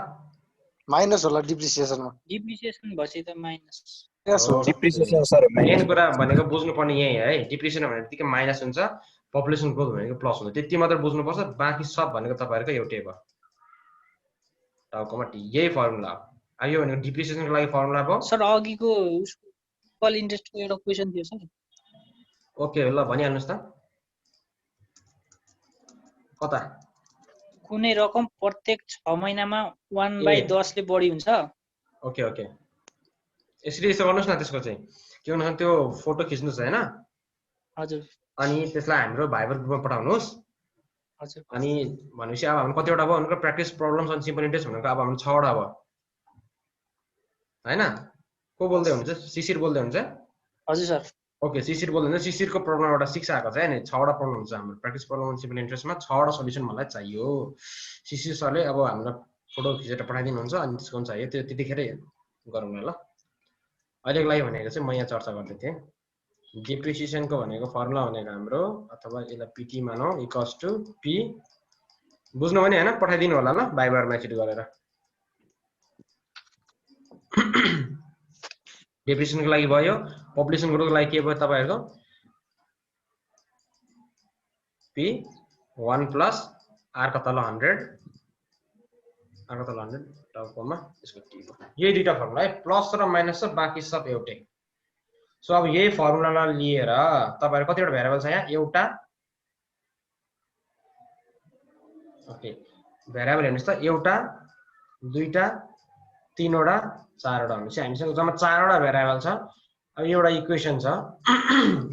माइनस होला डिप्रिसिएसनमा डिप्रिसिएसन भएपछि त माइनस यस हो डिप्रिसिएसन सर मेन कुरा भनेको बुझ्नुपर्ने यही है डिप्रिसिएसन भनेको बित्तिकै माइनस हुन्छ पपुलेसन ग्रोथ भनेको प्लस हुन्छ त्यति मात्र बुझ्नुपर्छ बाँकी सब भनेको तपाईहरुको एउटै भयो टाउकोमा टी यही फर्मुला आयो भनेको डिप्रिसिएसनको लागि फर्मुला भयो सर अघिको सिम्पल इन्ट्रेस्टको एउटा क्वेशन थियो सर ओके ल भनिहाल्नुस् त कता कुनै रकम प्रत्येक 6 महिनामा 1/10 ले बढी हुन्छ ओके ओके यसरी यसो गर्नुस् न त्यसको चाहिँ के भन्छ त्यो फोटो खिच्नुस् हैन हजुर अनि त्यसलाई हाम्रो भाइबर ग्रुपमा पठाउनुस् हजुर अनि भनेपछि अब हाम्रो कतिवटा भयो भनेको प्र्याक्टिस प्रब्लम्स अनि सिम्पल इन्ट्रेस्ट भनेको अब हाम्रो 6 वटा भयो हैन को बोल्दै हुन्छ शिशिर बोल्दै हुन्छ हजुर सर ओके शिशिर बोल्दै हुन्छ शिशिरको प्रब्लम एउटा 6 आएको छ हैन 6 वटा प्रब्लम हुन्छ हाम्रो प्र्याक्टिस प्रब्लम अनि सिम्पल इन्ट्रेस्टमा 6 वटा सल्युसन मलाई चाहियो शिशिर सरले अब हाम्रो फोटो खिचेर पठाइदिनु हुन्छ अनि त्यसको पनि चाहियो त्यो त्यतिखेरै गरौँ न ल अहिलेको लागि भनेको चाहिँ म यहाँ चर्चा गर्दै थिएँ डिप्रिसिएसनको भनेको फर्मुला भनेको हाम्रो अथवा यसलाई पिटी मानौ इक्वल्स टु पी बुझ्नु भने हैन पठाइदिनु होला ल भाइबर म्यासेज गरेर डिप्रिसिएसनको लागि भयो पपुलेसन ग्रोथको लागि के भयो तपाईहरुको पी 1 प्लस आर को तल 100 आर को तल 100 टाउकोमा यसको टी भयो यही दुईटा फर्मुला है प्लस र माइनस छ बाँकी सब एउटै सो अब यही फर्मुलालाई लिएर तपाईहरु कतिवटा भेरिएबल छ यहाँ एउटा ओके भेरिएबल हेर्नुस् त एउटा दुईटा तीनवटा चारवटा हुन्छ हामीसँग जम्मा 4 वटा भेरिएबल छ अब एउटा इक्वेसन छ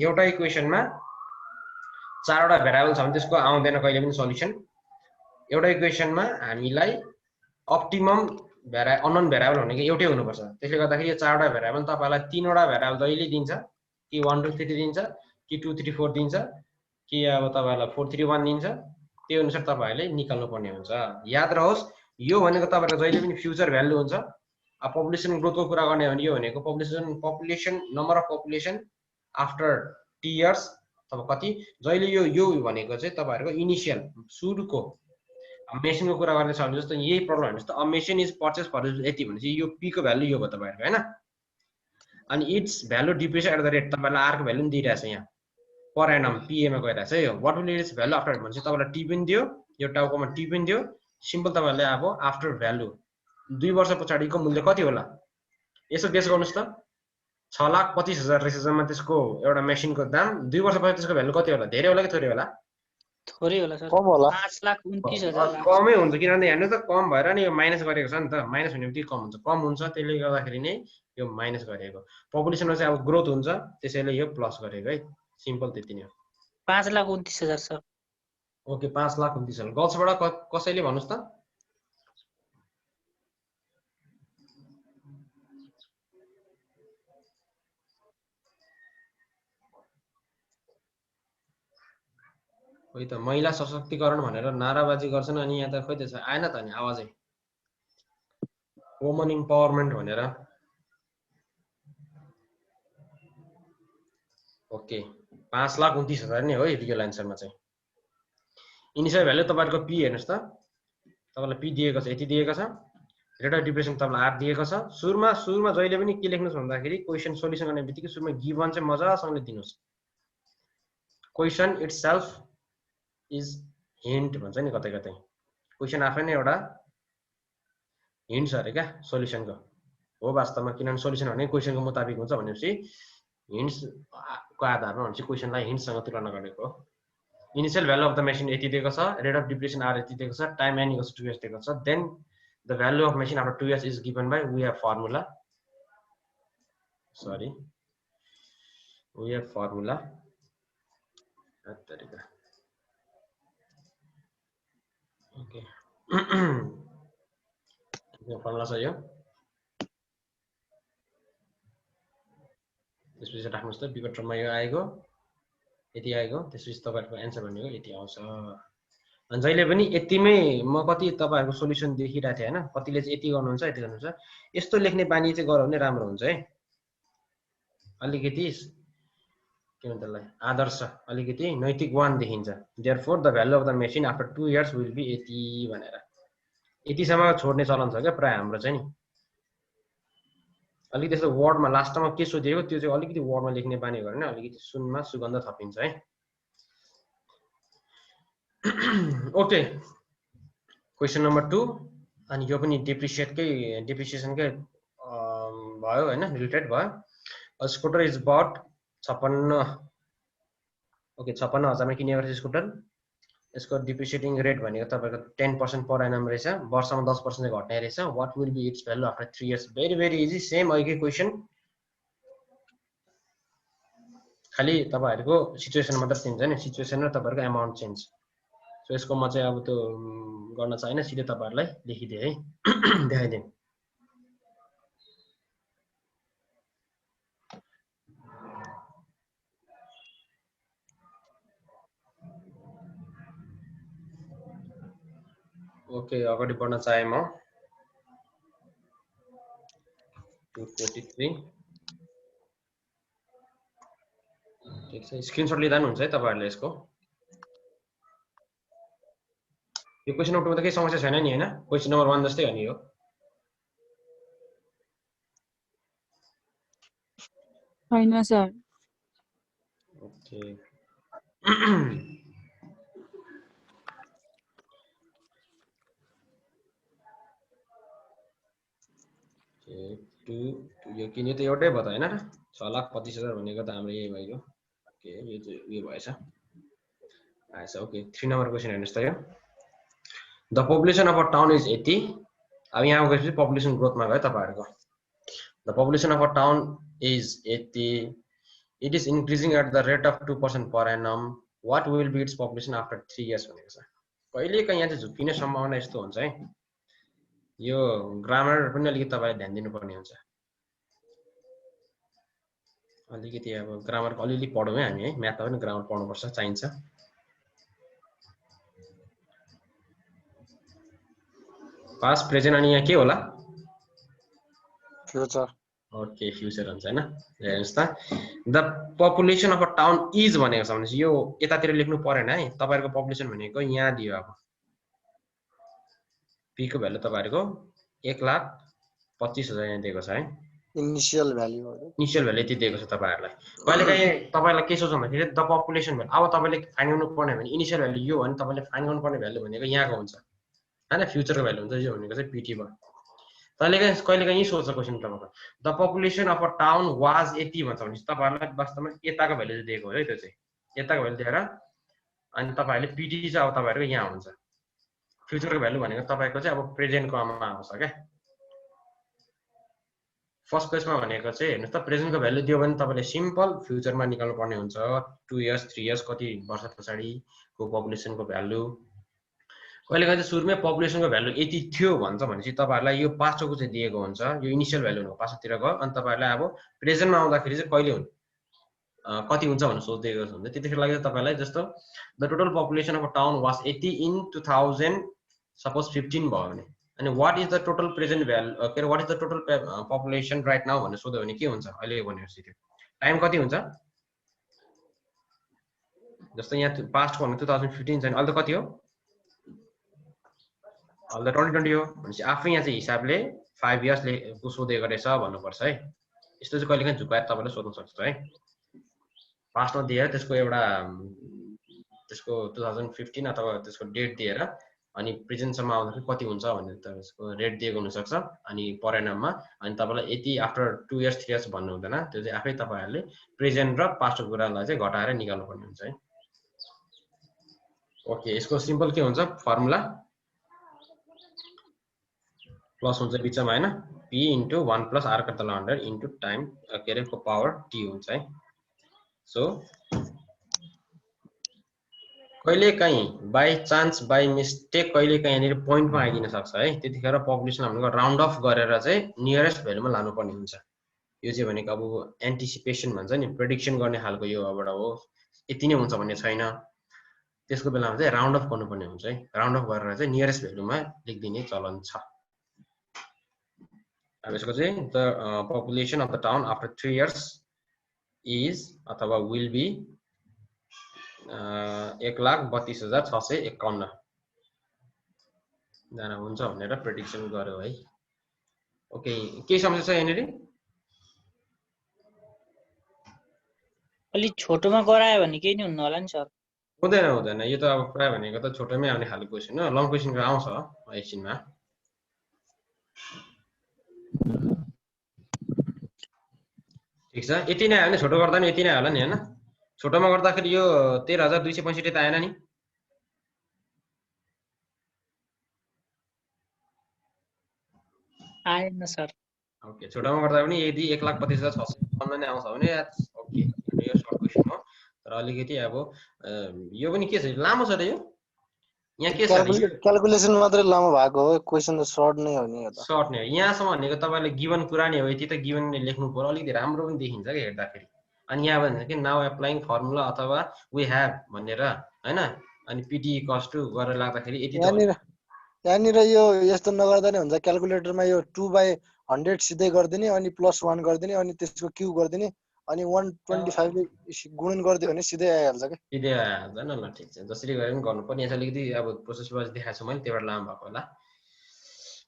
एउटा इक्वेसनमा 4 वटा भेरिएबल छ भने त्यसको आउँदैन कहिले पनि सल्युसन एउटा इक्वेसनमा हामीलाई अप्टिमम अननोन भेरिएबल भनेको एउटै हुनुपर्छ त्यसले गर्दाखेरि यो 4 वटा भेरिएबल तपाईलाई 3 वटा भेरिएबल जहिले दिन्छ कि 1 2 3 दिन्छ कि 2 3 4 दिन्छ कि अब तपाईलाई 4 3 1 दिन्छ त्यो अनुसार तपाईहरुले निकाल्नु पर्ने हुन्छ याद रहोस् यो भनेको तपाईहरुको जहिले पनि फ्युचर भ्यालु हुन्छ अब पपुलेसन ग्रोथको कुरा गर्ने हो भने यो भनेको population number of population after T years अथवा कति जहिले यो भनेको चाहिँ तपाईहरुको इनिशियल सुरुको मेसिनको कुरा गर्ने छ भने जस्तो यही प्रब्लम हेर्नुस् त मेसिन इज परचेज फर यति भनेपछि यो पी को भ्यालु यो भयो तपाईहरुको हैन अनि its value depreciate at the rate तपाईलाई आर को भ्यालु पनि दिइरहेछ यहाँ पर एनम पीए मा गइरहेछ यो what will its value after भनेपछि तपाईलाई टी पनि दियो यो टाउकोमा टी पनि दियो सिम्पल तपाईले अब आफ्टर भ्यालु 2 वर्ष पछाडीको मूल्य कति होला यसो गेस गर्नुस् त 6,25,000 रहेछ जम्मा त्यसको एउटा मेसिनको दाम 2 वर्ष पछि त्यसको भ्यालु कति होला धेरै होला कि थोरै होला थोरै होला सर कम होला 5,29,000 कमै हुन्छ किनभने हेर्नु त कम भएर नि यो माइनस गरेको छ नि त माइनस हुने बित्तिकै कम हुन्छ त्यसले गर्दाखेरि नै यो माइनस गरेको पपुलेसनमा चाहिँ अब ग्रोथ हुन्छ त्यसैले यो प्लस गरेको है सिम्पल त्यति नै हो 5,29,000 सर ओके 5,29,000 गर्ल्सबाट कसैले भन्नुस् त खोइ त महिला सशक्तिकरण भनेर नाराबाजी गर्छन् अनि यहाँ त खोइ त आएन त नि आवाजै वुमन इम्पावरमेन्ट भनेर ओके 5,29,000 नै हो रियल एन्सरमा चाहिँ। इनिसियल भ्यालु तपाईहरुको पी हेर्नुस् त, तपाईलाई पी दिएको छ, यति दिएको छ। रेट अफ डिप्रेसन तपाईलाई आर दिएको छ। सुरुमा जहिले पनि के लेख्नुस् भन्दाखेरि क्वेशन सोल्युसन गर्ने बित्तिकै सुरुमा गिवन चाहिँ मजासँगले दिनुस्। क्वेशन इटसेल्फ इज हिन्ट भन्छ नि कतै कतै। क्वेशन आफै नै एउटा हिन्ट्स अरे क्या सोल्युसनको हो वास्तवमा, किनभने सोल्युसन भने क्वेशनको मुताबिक हुन्छ भनेपछि हिन्ट्स को आधारमा भनेपछि क्वेशनलाई हिन्ट्ससँग तुलना गरेको हो। Initial value of the machine यति दिएको छ, रेट अफ डिप्रेसन आर यति दिएको छ, time n equals to 2 years दिएको छ। Then the value of machine after 2 years is given by we have formula, sorry we have formula तरिका। Okay formula छ यो, त्यसपछि राख्नुस् त विकट टर्ममा यो आएको यति आएको, त्यसपछि तपाईहरुको एन्सर भनेको यति आउँछ। अनि जहिले पनि यतिमै म कति तपाईहरुको सोल्युसन देखिरहेको थिएँ हैन, कतिले चाहिँ यति गर्नुहुन्छ यति गर्नुहुन्छ, यस्तो लेख्ने बानी चाहिँ गरौ भने राम्रो हुन्छ है। अलिकति के भन्छ त्यसलाई आदर्श, अलिकति नैतिक वान देखिन्छ। Therefore the value of the machine after 2 years will be यति भनेर यतिसम्म छोड्ने चलन छ क्या प्राय हाम्रो चाहिँ नि। अलिकति त्यस्तो वर्डमा लास्टमा के सोधिएको त्यो चाहिँ अलिकति वर्डमा लेख्ने बानी गऱ्यो भने अलिकति सुनमा सुगन्ध थपिन्छ है। ओके क्वेशन नम्बर 2 अनि यो पनि डिप्रिसिएसनकै भयो हैन, रिलेटेड भयो। A scooter is but 56 okay 56,000 मा किनेको रहेछ स्कुटर। यसको डिप्रिसिएटिङ रेट भनेको तपाईको 10% पर एनम रहेछ, वर्षमा 10% चाहिँ घट्ने रहेछ। What will be its value after 3 years? Very very easy, same अघिकै क्वेशन, खाली तपाईहरुको सिचुएसन मात्र चेन्ज हैन, सिचुएसन र तपाईहरुको अमाउन्ट चेन्ज। सो यसको म चाहिँ अब त्यो गर्न चाहिन, सिधै तपाईहरुलाई लेखिदिए है देखाइदिए। ओके अगाडि बढ्न चाहे म 243 ठीक छ, स्क्रिनशट लिँदा हुन्छ है तपाईहरुले यसको। यो क्वेशन नम्बर 2 मा त केही समस्या छैन नि हैन, क्वेशन नम्बर 1 जस्तै हो नि यो। छैन सर। ओके यो किन्यो त एउटै भयो त हैन, 6,25,000 भनेको त हाम्रो यही भयो। ओके यो चाहिँ उयो भएछ आएछ। ओके 3 नम्बर क्वेशन हेर्नुस् त यो। The population of a town is 80। अब यहाँ गएपछि पपुलेसन ग्रोथमा गयो तपाईहरुको। The population of a town is 80, it is increasing at the rate of 2% per annum. What will be its population after 3 years भनेको छ। कहिलेकाहीँ यहाँ चाहिँ झुक्किने सम्भावना यस्तो हुन्छ है, यो ग्रामर पनि अलिकति तपाईले ध्यान दिनुपर्ने हुन्छ। अलिकति अब ग्रामरको अलिअलि पढौँ है हामी है, म्याथमा पनि ग्रामर पढ्नुपर्छ, चाहिन्छ। पास्ट प्रेजेन्ट अनि यहाँ के होला? फ्युचर। ओके फ्युचर हुन्छ हैन। हेर्नुस् त the population of a town is भनेको छ भनेपछि यो यतातिर लेख्नु परेन है। तपाईहरुको पपुलेसन भनेको यहाँ दियो, अब पी को भ्यालु तपाईहरुको 1,25,000 यहाँ दिएको छ है। इनिशियल भ्यालु हो। इनिशियल भ्यालु यति दिएको छ तपाईहरुलाई। कहिलेकाहीँ तपाईलाई के सोच्नु भन्दाखेरि द पपुलेसन भ्यालु, अब तपाईले फाइन्ड गर्नु पर्ने भने इनिशियल भ्यालु यो हो भने तपाईले फाइन्ड गर्नु पर्ने भ्यालु भनेको यहाँको हुन्छ हैन, फ्युचरको भ्यालु हुन्छ। यो भनेको चाहिँ पीटी भयो। कहिलेकाहीँ सोच्छ क्वेशन तपाईको the population of a town was 80 भन्छ भने तपाईहरुलाई वास्तवमा यताको भ्यालु दिएको हो है, त्यो चाहिँ यताको भ्यालु दिएर अनि तपाईहरुले पीटी चाहिँ अब तपाईहरुको यहाँ हुन्छ। फ्युचरको भ्यालु भनेको तपाईको चाहिँ अब प्रेजेन्टको अमाउन्टमा आउँछ क्या। फर्स्ट क्वेशनमा भनेको चाहिँ हेर्नुस् त प्रेजेन्टको भ्यालु दियो भने तपाईले सिम्पल फ्युचरमा निकाल्नु पर्ने हुन्छ। 2 years 3 years कति वर्ष पछाडिको पपुलेसनको भ्यालु। कहिलेकाहीँ चाहिँ सुरुमै पपुलेसनको भ्यालु यति थियो भन्छ भनेपछि तपाईहरुलाई यो पाछोको चाहिँ दिएको हुन्छ, यो इनिशियल भ्यालु हो पाछोतिर गयो। अनि तपाईहरुलाई अब प्रेजेन्टमा आउँदाखेरि चाहिँ कहिले हुन्छ कति हुन्छ भनेर सोधिएको हुन्छ। त्यतिखेर लागि तपाईलाई जस्तो the total population of a town was 80 in 2000 suppose 15 भयो भने, अनि what is the total present value के what is the total population right now भनेर सोध्यो भने के हुन्छ अहिले भनेपछि त्यो टाइम कति हुन्छ जस्तो यहाँ पास्टको भन्नु 2015 छैन, अहिले त कति हो, अहिले त 2020 हो भनेपछि आफै यहाँ चाहिँ हिसाबले 5 इयर्सले सोधेको रहेछ भन्नुपर्छ है। यस्तो चाहिँ कहिलेकाहीँ झुकाएर तपाईँले सोध्न सक्छ है। पास्टमा दिएर त्यसको एउटा त्यसको 2015 अथवा त्यसको डेट दिएर अनि प्रेजेन्टसम्म आउँदाखेरि कति हुन्छ भनेर त्यसको रेट दिएको हुनसक्छ अनि परिणाममा, अनि तपाईँलाई यति आफ्टर 2 इयर्स 3 इयर्स भन्नु हुँदैन, त्यो चाहिँ आफै तपाईँहरूले प्रेजेन्ट र पास्टको कुरालाई चाहिँ घटाएर निकाल्नु पर्ने हुन्छ है। ओके, यसको सिम्पल के हुन्छ फर्मुला, प्लस हुन्छ बिचमा हैन, p इन्टु 1 प्लस r का तल 100 इन्टु टाइम के अरे को पावर t हुन्छ है। सो कहिलेकाहीँ बाई चान्स बाई मिस्टेक कहिलेकाहीँ यहाँनिर पोइन्टमा आइदिन सक्छ है, त्यतिखेर पपुलेसन हाम्रो राउन्ड अफ गरेर चाहिँ नियरेस्ट भ्यालुमा लानुपर्ने हुन्छ। यो चाहिँ भनेको अब एन्टिसिपेसन भन्छ नि, प्रेडिक्सन गर्ने खालको यो अबबाट हो, यति नै हुन्छ भन्ने छैन, त्यसको बेलामा चाहिँ राउन्ड अफ गर्नुपर्ने हुन्छ है। राउन्ड अफ गरेर चाहिँ नियरेस्ट भ्यालुमा लेखिदिने चलन छ। अब यसको चाहिँ the population of the town after 3 years is अथवा विल बी 1,32,651 जना हुन्छ भनेर प्रेडिक्सन गर्यो है। ओके, के समस्या छ यहाँनिर? अलि छोटोमा गरायो भने केही नि हुन्न होला नि सर। हुँदैन हुँदैन, यो त अब प्राय भनेको त छोटोमै आउने खालको क्वेसन हो, लङ क्वेसनको आउँछ एकछिनमा। ठिक छ, यति नै आयो भने छोटो गर्दा नि यति नै होला नि हैन। छोटोमा गर्दाखेरि यो 13,265 त आएन नि। आएन सर। ओके, छोटोमा गर्दा पनि यदि 1,32,651 नै आउँछ भने ओके, यो सर्ट क्वेसन हो। तर अलिकति अब यो पनि के छ, लामो छ र यो। यहाँ के छ क्याल्कुलेसन मात्रै लामो भएको हो, क्वेसन त सर्ट नै हो नि। यो त सर्ट नै हो, यहाँसम्म भनेको तपाईँले गिवन कुरा नै हो, यति त गिवन लेख्नु पर्यो, अलिकति राम्रो पनि देखिन्छ कि हेर्दाखेरि। अनि यहाँ भन्छ कि नाउ एप्लाइङ फर्मुला अथवा वी ह्याभ भनेर हैन, अनि पिटी कस टु गरेर लाग्दाखेरि यति त यहाँनिर यो यस्तो नगर्दा नै हुन्छ। क्याल्कुलेटरमा यो 2/100 सिधै गरिदिने अनि +1 गरिदिने अनि त्यसको क्यु गरिदिने अनि 125 ले गुणन गरिदियो भने सिधै आइहाल्छ के। सिधै आइहाल्छ न। ल ठिक छ, जसरी गरे पनि गर्नुपर्ने। यहाँ अलिकति अब प्रोसेस वाइज देखाएको छु मैले, त्यहीबाट लामो भएको होला।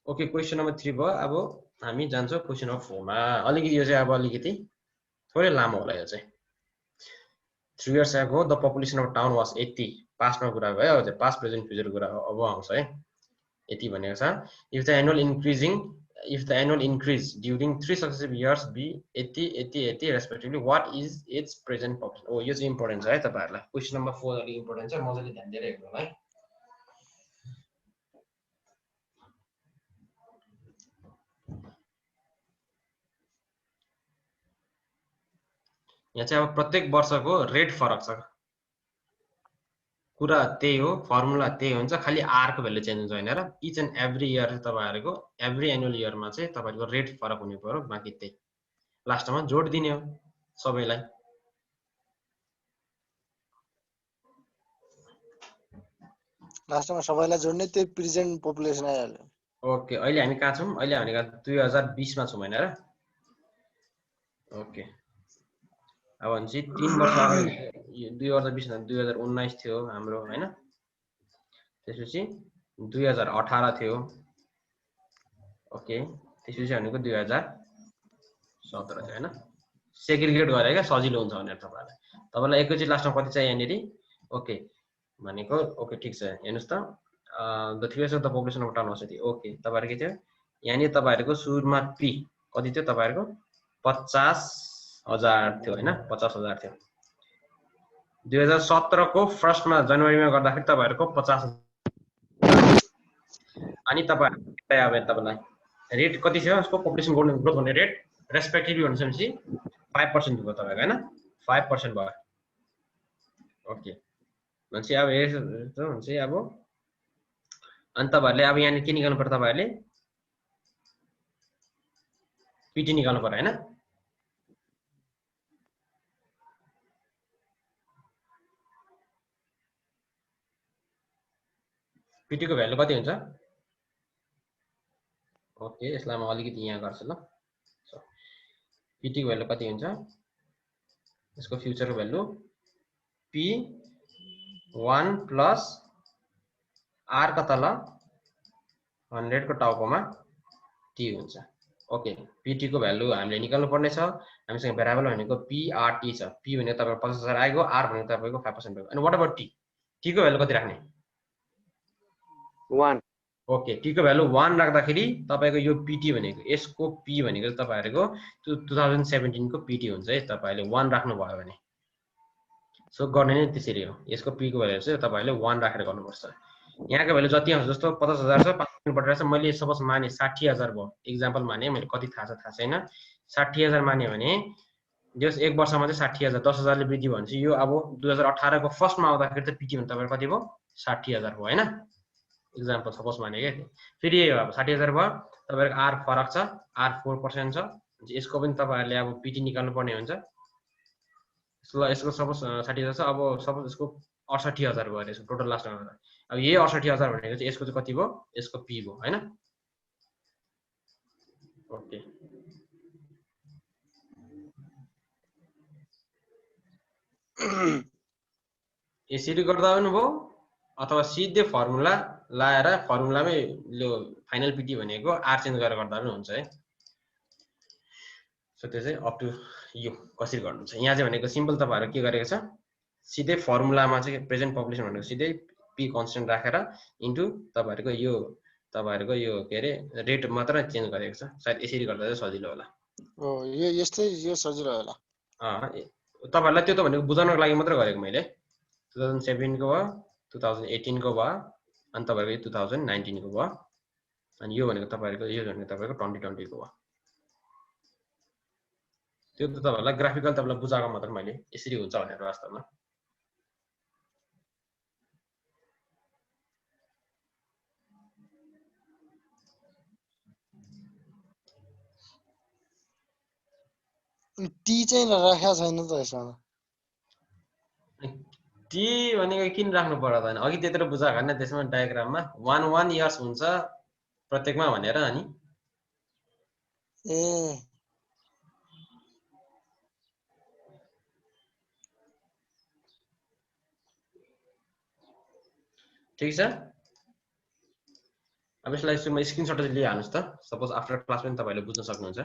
ओके, क्वेसन नम्बर 3 भयो। अब हामी जान्छौँ क्वेसन नम्बर 4 मा। अलिकति यो चाहिँ अब अलिकति थोरै लामो होला यो चाहिँ। 3 years ago the population of town was 80, पास्टमा कुरा भयो, अब पास्ट प्रेजेन्ट फ्युचर कुरा अब आउँछ है। यति भनेको छ, if the annual increase during 3 successive years be 80 80 80 respectively what is its present population. ओ यो चाहिँ इम्पोर्टेन्ट छ है तपाईहरुलाई। क्वेसन नम्बर 4 अलिक इम्पोर्टेन्ट छ, मजाले ध्यान दिएर हेर्नु होला है। यहाँ चाहिँ अब प्रत्येक वर्षको रेट फरक छ, कुरा त्यही हो, फर्मुला त्यही हुन्छ, खाली आर को भ्यालु चेन्ज हुन्छ हैन र। इच एन्ड एभ्री इयर तपाईहरुको एभ्री एनुअल इयरमा चाहिँ तपाईहरुको रेट फरक हुने पर्यो, बाकी त्यही लास्टमा जोड दिने हो सबैलाई। लास्टमा सबैलाई जोड्ने, त्यही प्रेजेन्ट पपुलेसन आइहाल्यो। ओके, अहिले हामी कहाँ छौं? अहिले भनेको 2020 मा छौं हैन र। ओके, अब भनेपछि 3 वर्ष अगाडि 2020 भन्दा 2019 थियो हाम्रो हैन, त्यसपछि 2018 थियो। ओके, त्यसपछि भनेको 2017 थियो हैन। सेग्रिगेट गरे क्या सजिलो हुन्छ भनेर तपाईहरुलाई एकैचोटी लास्टमा कति चाहियो यहाँनिर। ओके भनेको ओके ठिक छ, हेर्नुस् त the 3 years of the population of town was 80। Okay, तपाईहरु के थियो यहाँनिर, तपाईहरुको सुरुमा पी कति थियो तपाईहरुको 50,000 थियो हैन, 50,000 थियो। 2017 को फर्स्टमा जनवरीमा गर्दाखेरि तपाईहरुको 50,000 अनि तपाईहरुलाई रेट कति थियो यसको पपुलेसन ग्रोथ गर्ने रेट रेस्पेक्टिभली भनेपछि 5% भयो तपाईहरुको हैन, 5% भयो। ओके भनेपछि अब यस्तो हुन्छ अब, अनि तपाईहरुले अब यहाँ के निकाल्नु पर्छ, तपाईहरुले पिटी निकाल्नु पर्यो हैन। पिटी को भ्यालु कति हुन्छ? ओके, यसलाई म अलिकति यहाँ गर्छु ल। पिटी को भ्यालु कति हुन्छ? यसको फ्युचरको भ्यालु p 1 प्लस r कता ल 100 को टाउकोमा t हुन्छ। ओके, pt को भ्यालु हामीले निकाल्नु पर्ने छ। हामीसँग भेरिएबल भनेको prt छ। p भनेको तपाईको 50,000 आएको, r भनेको तपाईको 5% भएको। अनि व्हाट अबाउट t? t को भ्यालु कति राख्ने? 1 ओके, t को भ्यालु 1 राख्दाखेरि तपाईको यो pt भनेको यसको p भनेको तपाईहरुको 2017 को pt हुन्छ है। तपाईले 1 राख्नु भयो भने सो गर्ने नै त्यसरी हो। यसको p को भ्यालु चाहिँ तपाईले 1 राखेर गर्नुपर्छ। यहाँको भ्यालु जति आउँछ, जस्तो 50,000 छ, 5% बढेर मैले सपोज माने 60,000 भयो। एक्जाम्पल माने, मैले कति थाहा छैन। 60,000 माने भने जस एक वर्षमा चाहिँ 60,000 10,000 ले वृद्धि भन्छ। यो अब 2018 को फर्स्टमा आउँदाखेरि त pt भने तपाईको कति भयो? 60,000 भयो हैन। एक्जाम्पल सपोज माने के फेरि यही हो। अब 60,000 भयो, तपाईको r फरक छ, r 4% छ। यसको पनि तपाईहरुले अब pt निकाल्नु पर्ने हुन्छ। यसको सपोज 60,000 छ, अब सपोज यसको 68,000 भयो यसको टोटल लास्ट नम्बर। अब यही 68,000 भनेको चाहिँ यसको चाहिँ कति भयो? यसको p भयो हैन। ओके, यसरी गर्दा पनि भयो अथवा सिधै फर्मुला लाएर फर्मुलामै यो फाइनल pt भनेको r चेन्ज गरेर गर्दा पनि हुन्छ है। सो त्यो चाहिँ अप टु यु कसरी गर्नुहुन्छ। यहाँ चाहिँ भनेको सिम्पल तपाईहरु के गरेको छ, सिधै फर्मुलामा चाहिँ प्रेजेन्ट पपुलेसन भनेको सिधै p कन्स्टेन्ट राखेर इन्टु तपाईहरुको यो के अरे रेट मात्र चेन्ज गरेको छ। सायद यसरी गर्दा चाहिँ सजिलो होला। हो, यो यस्तै यो सजिलो होला। तपाईहरुलाई त्यो त भनेको बुझाउनको लागि मात्र गरेको मैले। 2007 को भयो, 2018 को भयो, अनि तपाईहरुको 2019 को भयो, अनि यो भनेको तपाईहरुको 2020 को भयो। त्यो त तपाईहरुलाई ग्राफिकल तपाईलाई बुझाएको मात्र मैले यसरी हुन्छ भनेर वास्तवमा। टी चाहिँ राखेको छैन त यसमा। टी भनेको किन राख्नु पर्यो त? अघि त्यत्रो बुझाएको हैन त्यसमा डायग्राममा 1 इयर्स हुन्छ प्रत्येकमा भनेर। अनि ए ठीक छ। अब यसलाई सुरुमा स्क्रिनशट चाहिँ लिइहाल्नुस् त। सपोज आफ्टर क्लास पनि तपाईहरुले बुझ्न सक्नुहुन्छ।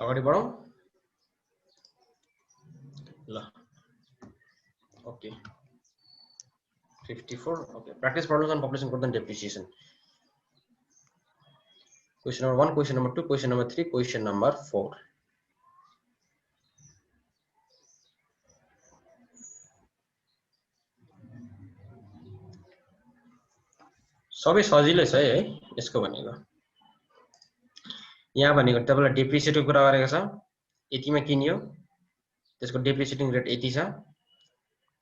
अगाडि बढौं ल। Okay, 54। Okay, practice problems on population growth and depreciation. Question number 1, question number 2, question number 3, question number 4. सबै सजिलै छ है यसको भनेको। यहाँ भनेको तपाईलाई डेप्रिसिएटको कुरा गरेको छ, यतिमा किनियो, त्यसको डेप्रिसिएटिङ रेट यति छ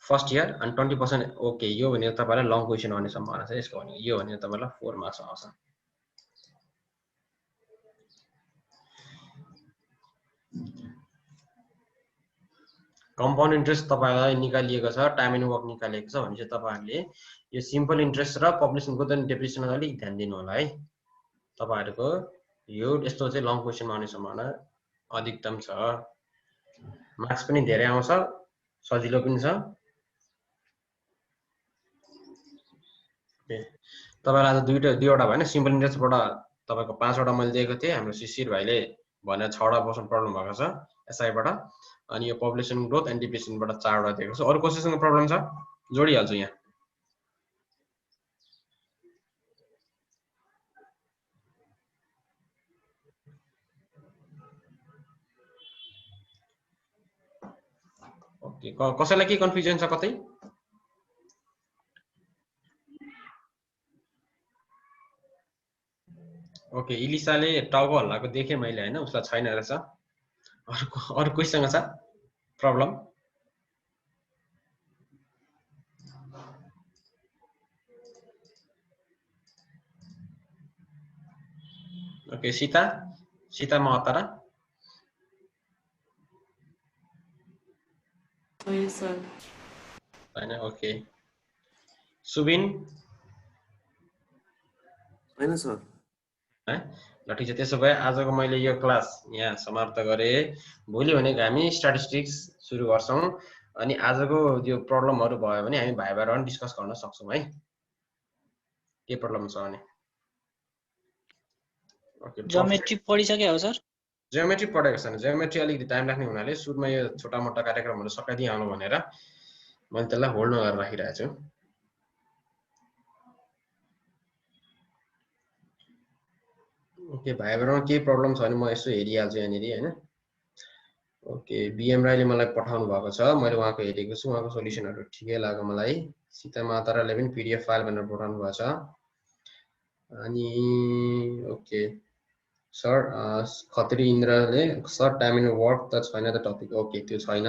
फर्स्ट इयर अनि 20%। ओके, यो भनेको तपाईलाई लङ क्वेशन आउने सम्भावना छ यसको भनेको। यो भनेको तपाईलाई 4 मार्क्स आउँछ। कम्पाउन्ड इन्ट्रेस्ट तपाईलाई निकालिएको छ, टाइम एन्ड वर्क निकालिएको छ भने चाहिँ तपाईहरुले यो सिम्पल इन्ट्रेस्ट र पपुलेसन ग्रोथ एन्ड डेप्रिसिएसनमा अलिक ध्यान दिनु होला है। तपाईहरुको यो यस्तो चाहिँ लङ क्वेशनमा आउने सम्भावना अधिकतम छ। मार्क्स पनि धेरै आउँछ, सजिलो पनि छ। तपाईलाई आज दुईवटा भएन, सिम्पल इन्ट्रेस्टबाट तपाईको 5 वटा मैले दिएको थिएँ। हाम्रो शिशिर भाइले भने 6 वटा क्वेशन प्रब्लम भएको छ एसआईबाट। अनि यो पपुलेसन ग्रोथ एन्ड डेप्रिसिएसनबाट 4 वटा दिएको छ। अरु कसैसँग प्रब्लम छ जोडिहाल्छु यहाँ। ओके, कसैलाई के कन्फ्युजन छ कतै? ओके, इलिसाले टाउको हल्लाको देखेँ मैले हैन, उसलाई छैन रहेछ। अरु कोहीसँग छ प्रब्लम? ओके, सीता महतारा। छैन सर हैन ओके सुबिन होइन सर है ल ठिक छ त्यसो भए आजको मैले यो क्लास यहाँ समाप्त गरे भोलि भनेको हामी स्ट्याटिस्टिक्स सुरु गर्छौं अनि आजको यो प्रब्लमहरु भयो भने हामी भाइबामा डिस्कस गर्न सक्छौं है के प्रब्लम छ भने ओके ज्योमेट्री पढिसके हो सर जियोमेट्री पढेको छैन जियोमेट्री अलिकति टाइम लाग्ने हुनाले सुरुमा यो छोटा मोटा कार्यक्रमहरु सकाइदिहाल्नु भनेर मैले त्यसलाई होल्डमा गरेर राखिरहेको छु ओके भाइबामा के प्रब्लम छ भने म यसो हेरिहाल्छु यहाँनिर हैन ओके बीएम राईले मलाई पठाउनु भएको छ मैले उहाँको हेरेको छु उहाँको सोलुसनहरु ठिकै लाग्यो मलाई सीता माताराले पनि पीडीएफ फाइल भनेर पठाउनु भएको छ अनि ओके सर खत्री इन्द्रले सर टाइम इन वर्क त छैन त टपिक ओके त्यो छैन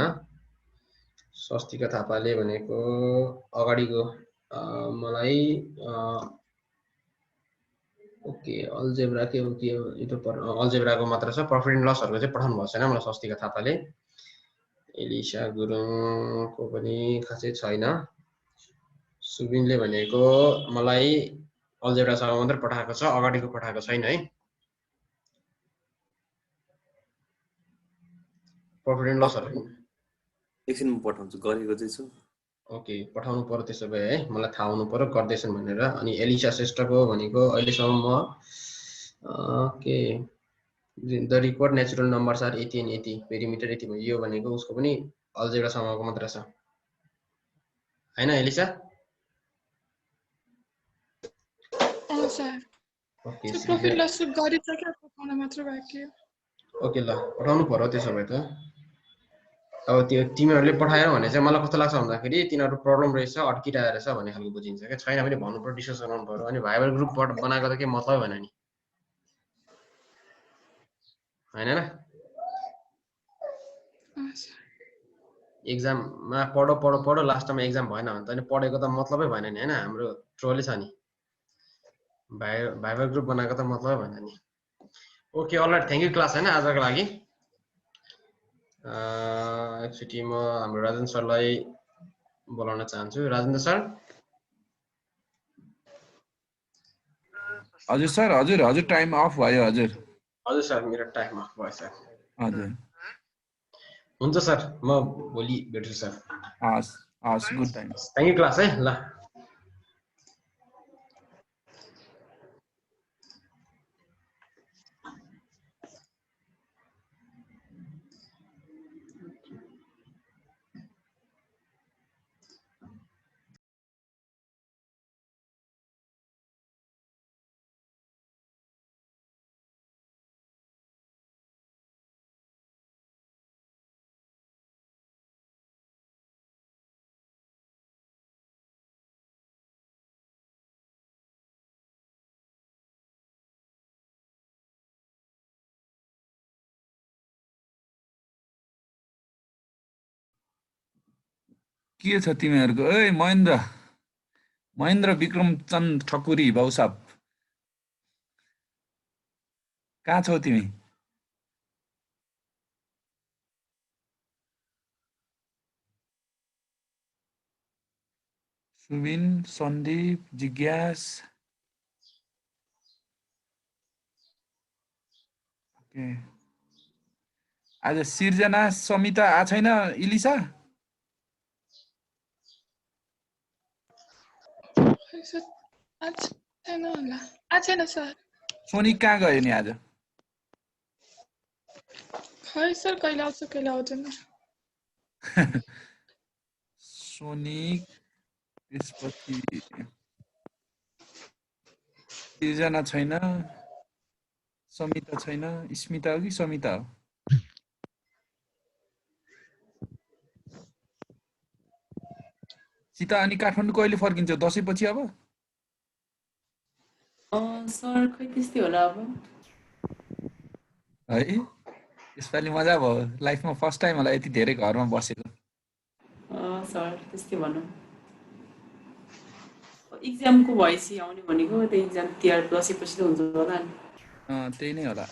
स्वस्तिका थापाले भनेको अगाडिको मलाई ओके अल्जेब्रा के हो यो त अल्जेब्राको मात्र छ प्रॉफिट एन्ड लसहरुको चाहिँ पठाउनु भएको छैन मलाई स्वस्तिका थापाले एलिसा गुरुङको पनि खासै छैन सुबिनले भनेको मलाई अल्जेब्रासँग मात्र पठाएको छ अगाडिको पठाएको छैन है प्रॉफिट एन्ड लसहरु एकछिनमा पठाउँछु गरेको चाहिँ छु ओके पठाउनु पर्यो त्यसो भए है मलाई थाहा हुनु पर्यो गर्दैछन् भनेर अनि एलिसा श्रेष्ठको भनेको अहिलेसम्म म okay the required natural numbers are 80 and 80 perimeter यति भयो यो भनेको उसको पनि अल्जेब्रासँगको मात्र छ हैन Alisha sir okay profit loss गरिसके पठाउन मात्र बाँकी हो ओके ल पठाउनु पर्यो त्यसो भए त अब त्यो तिमीहरुले पठायो भने चाहिँ मलाई कस्तो लाग्छ भन्दाखेरि तिनीहरु प्रब्लम रहेछ अड्किरहेको रहेछ भन्ने खालको बुझिन्छ के छैन भने भन्नु पर्यो डिस्कस गर्नु पर्यो अनि भाइबर ग्रुप बनाएको त के मतलब भएन नि हैन र एक्जाममा पढो लास्टमा एक्जाम भएन भने त अनि पढेको त मतलबै भएन नि हैन हाम्रो ट्रोलै छ नि भाइबर ग्रुप बनाएको त मतलबै भएन नि okay all right thank you class हैन आजको लागि एकचोटि म हाम्रो राजेन्द्र सरलाई बोलाउन चाहन्छु राजेन्द्र सर हजुर सर हजुर टाइम अफ भयो हजुर सर मेरो टाइम अफ भयो सर हजुर हुन्छ सर म भोलि भेट्छु सर हस् good time thank you class है ल के छ तिमीहरुको ए महेन्द्र विक्रम चन्द ठकुरी बाउ साहब कहाँ छौ तिमी सुबिन सन्दीप जिज्ञास ओके आज सिर्जना समिता आ छैन इलिसा छैन सर सोनी कहाँ गयो नि आज खै सर कहिले आउँछ कहिले आउँदैन सोनी त्यसपछि सिर्जना छैन समिता छैन स्मिता हो कि समिता हो सीता अनि काठमाडौँ कहिले फर्किन्छौ दशैँपछि अब सर खै त्यस्तै होला अब है यसपालि मजा भयो लाइफमा फर्स्ट टाइम होला यति धेरै घरमा बसेको सर त्यस्तै भनौँ एक्जामको भएपछि आउने भनेको त्यो एक्जाम तिहार दसैँपछि त हुन्छ होला नि त्यही नै होला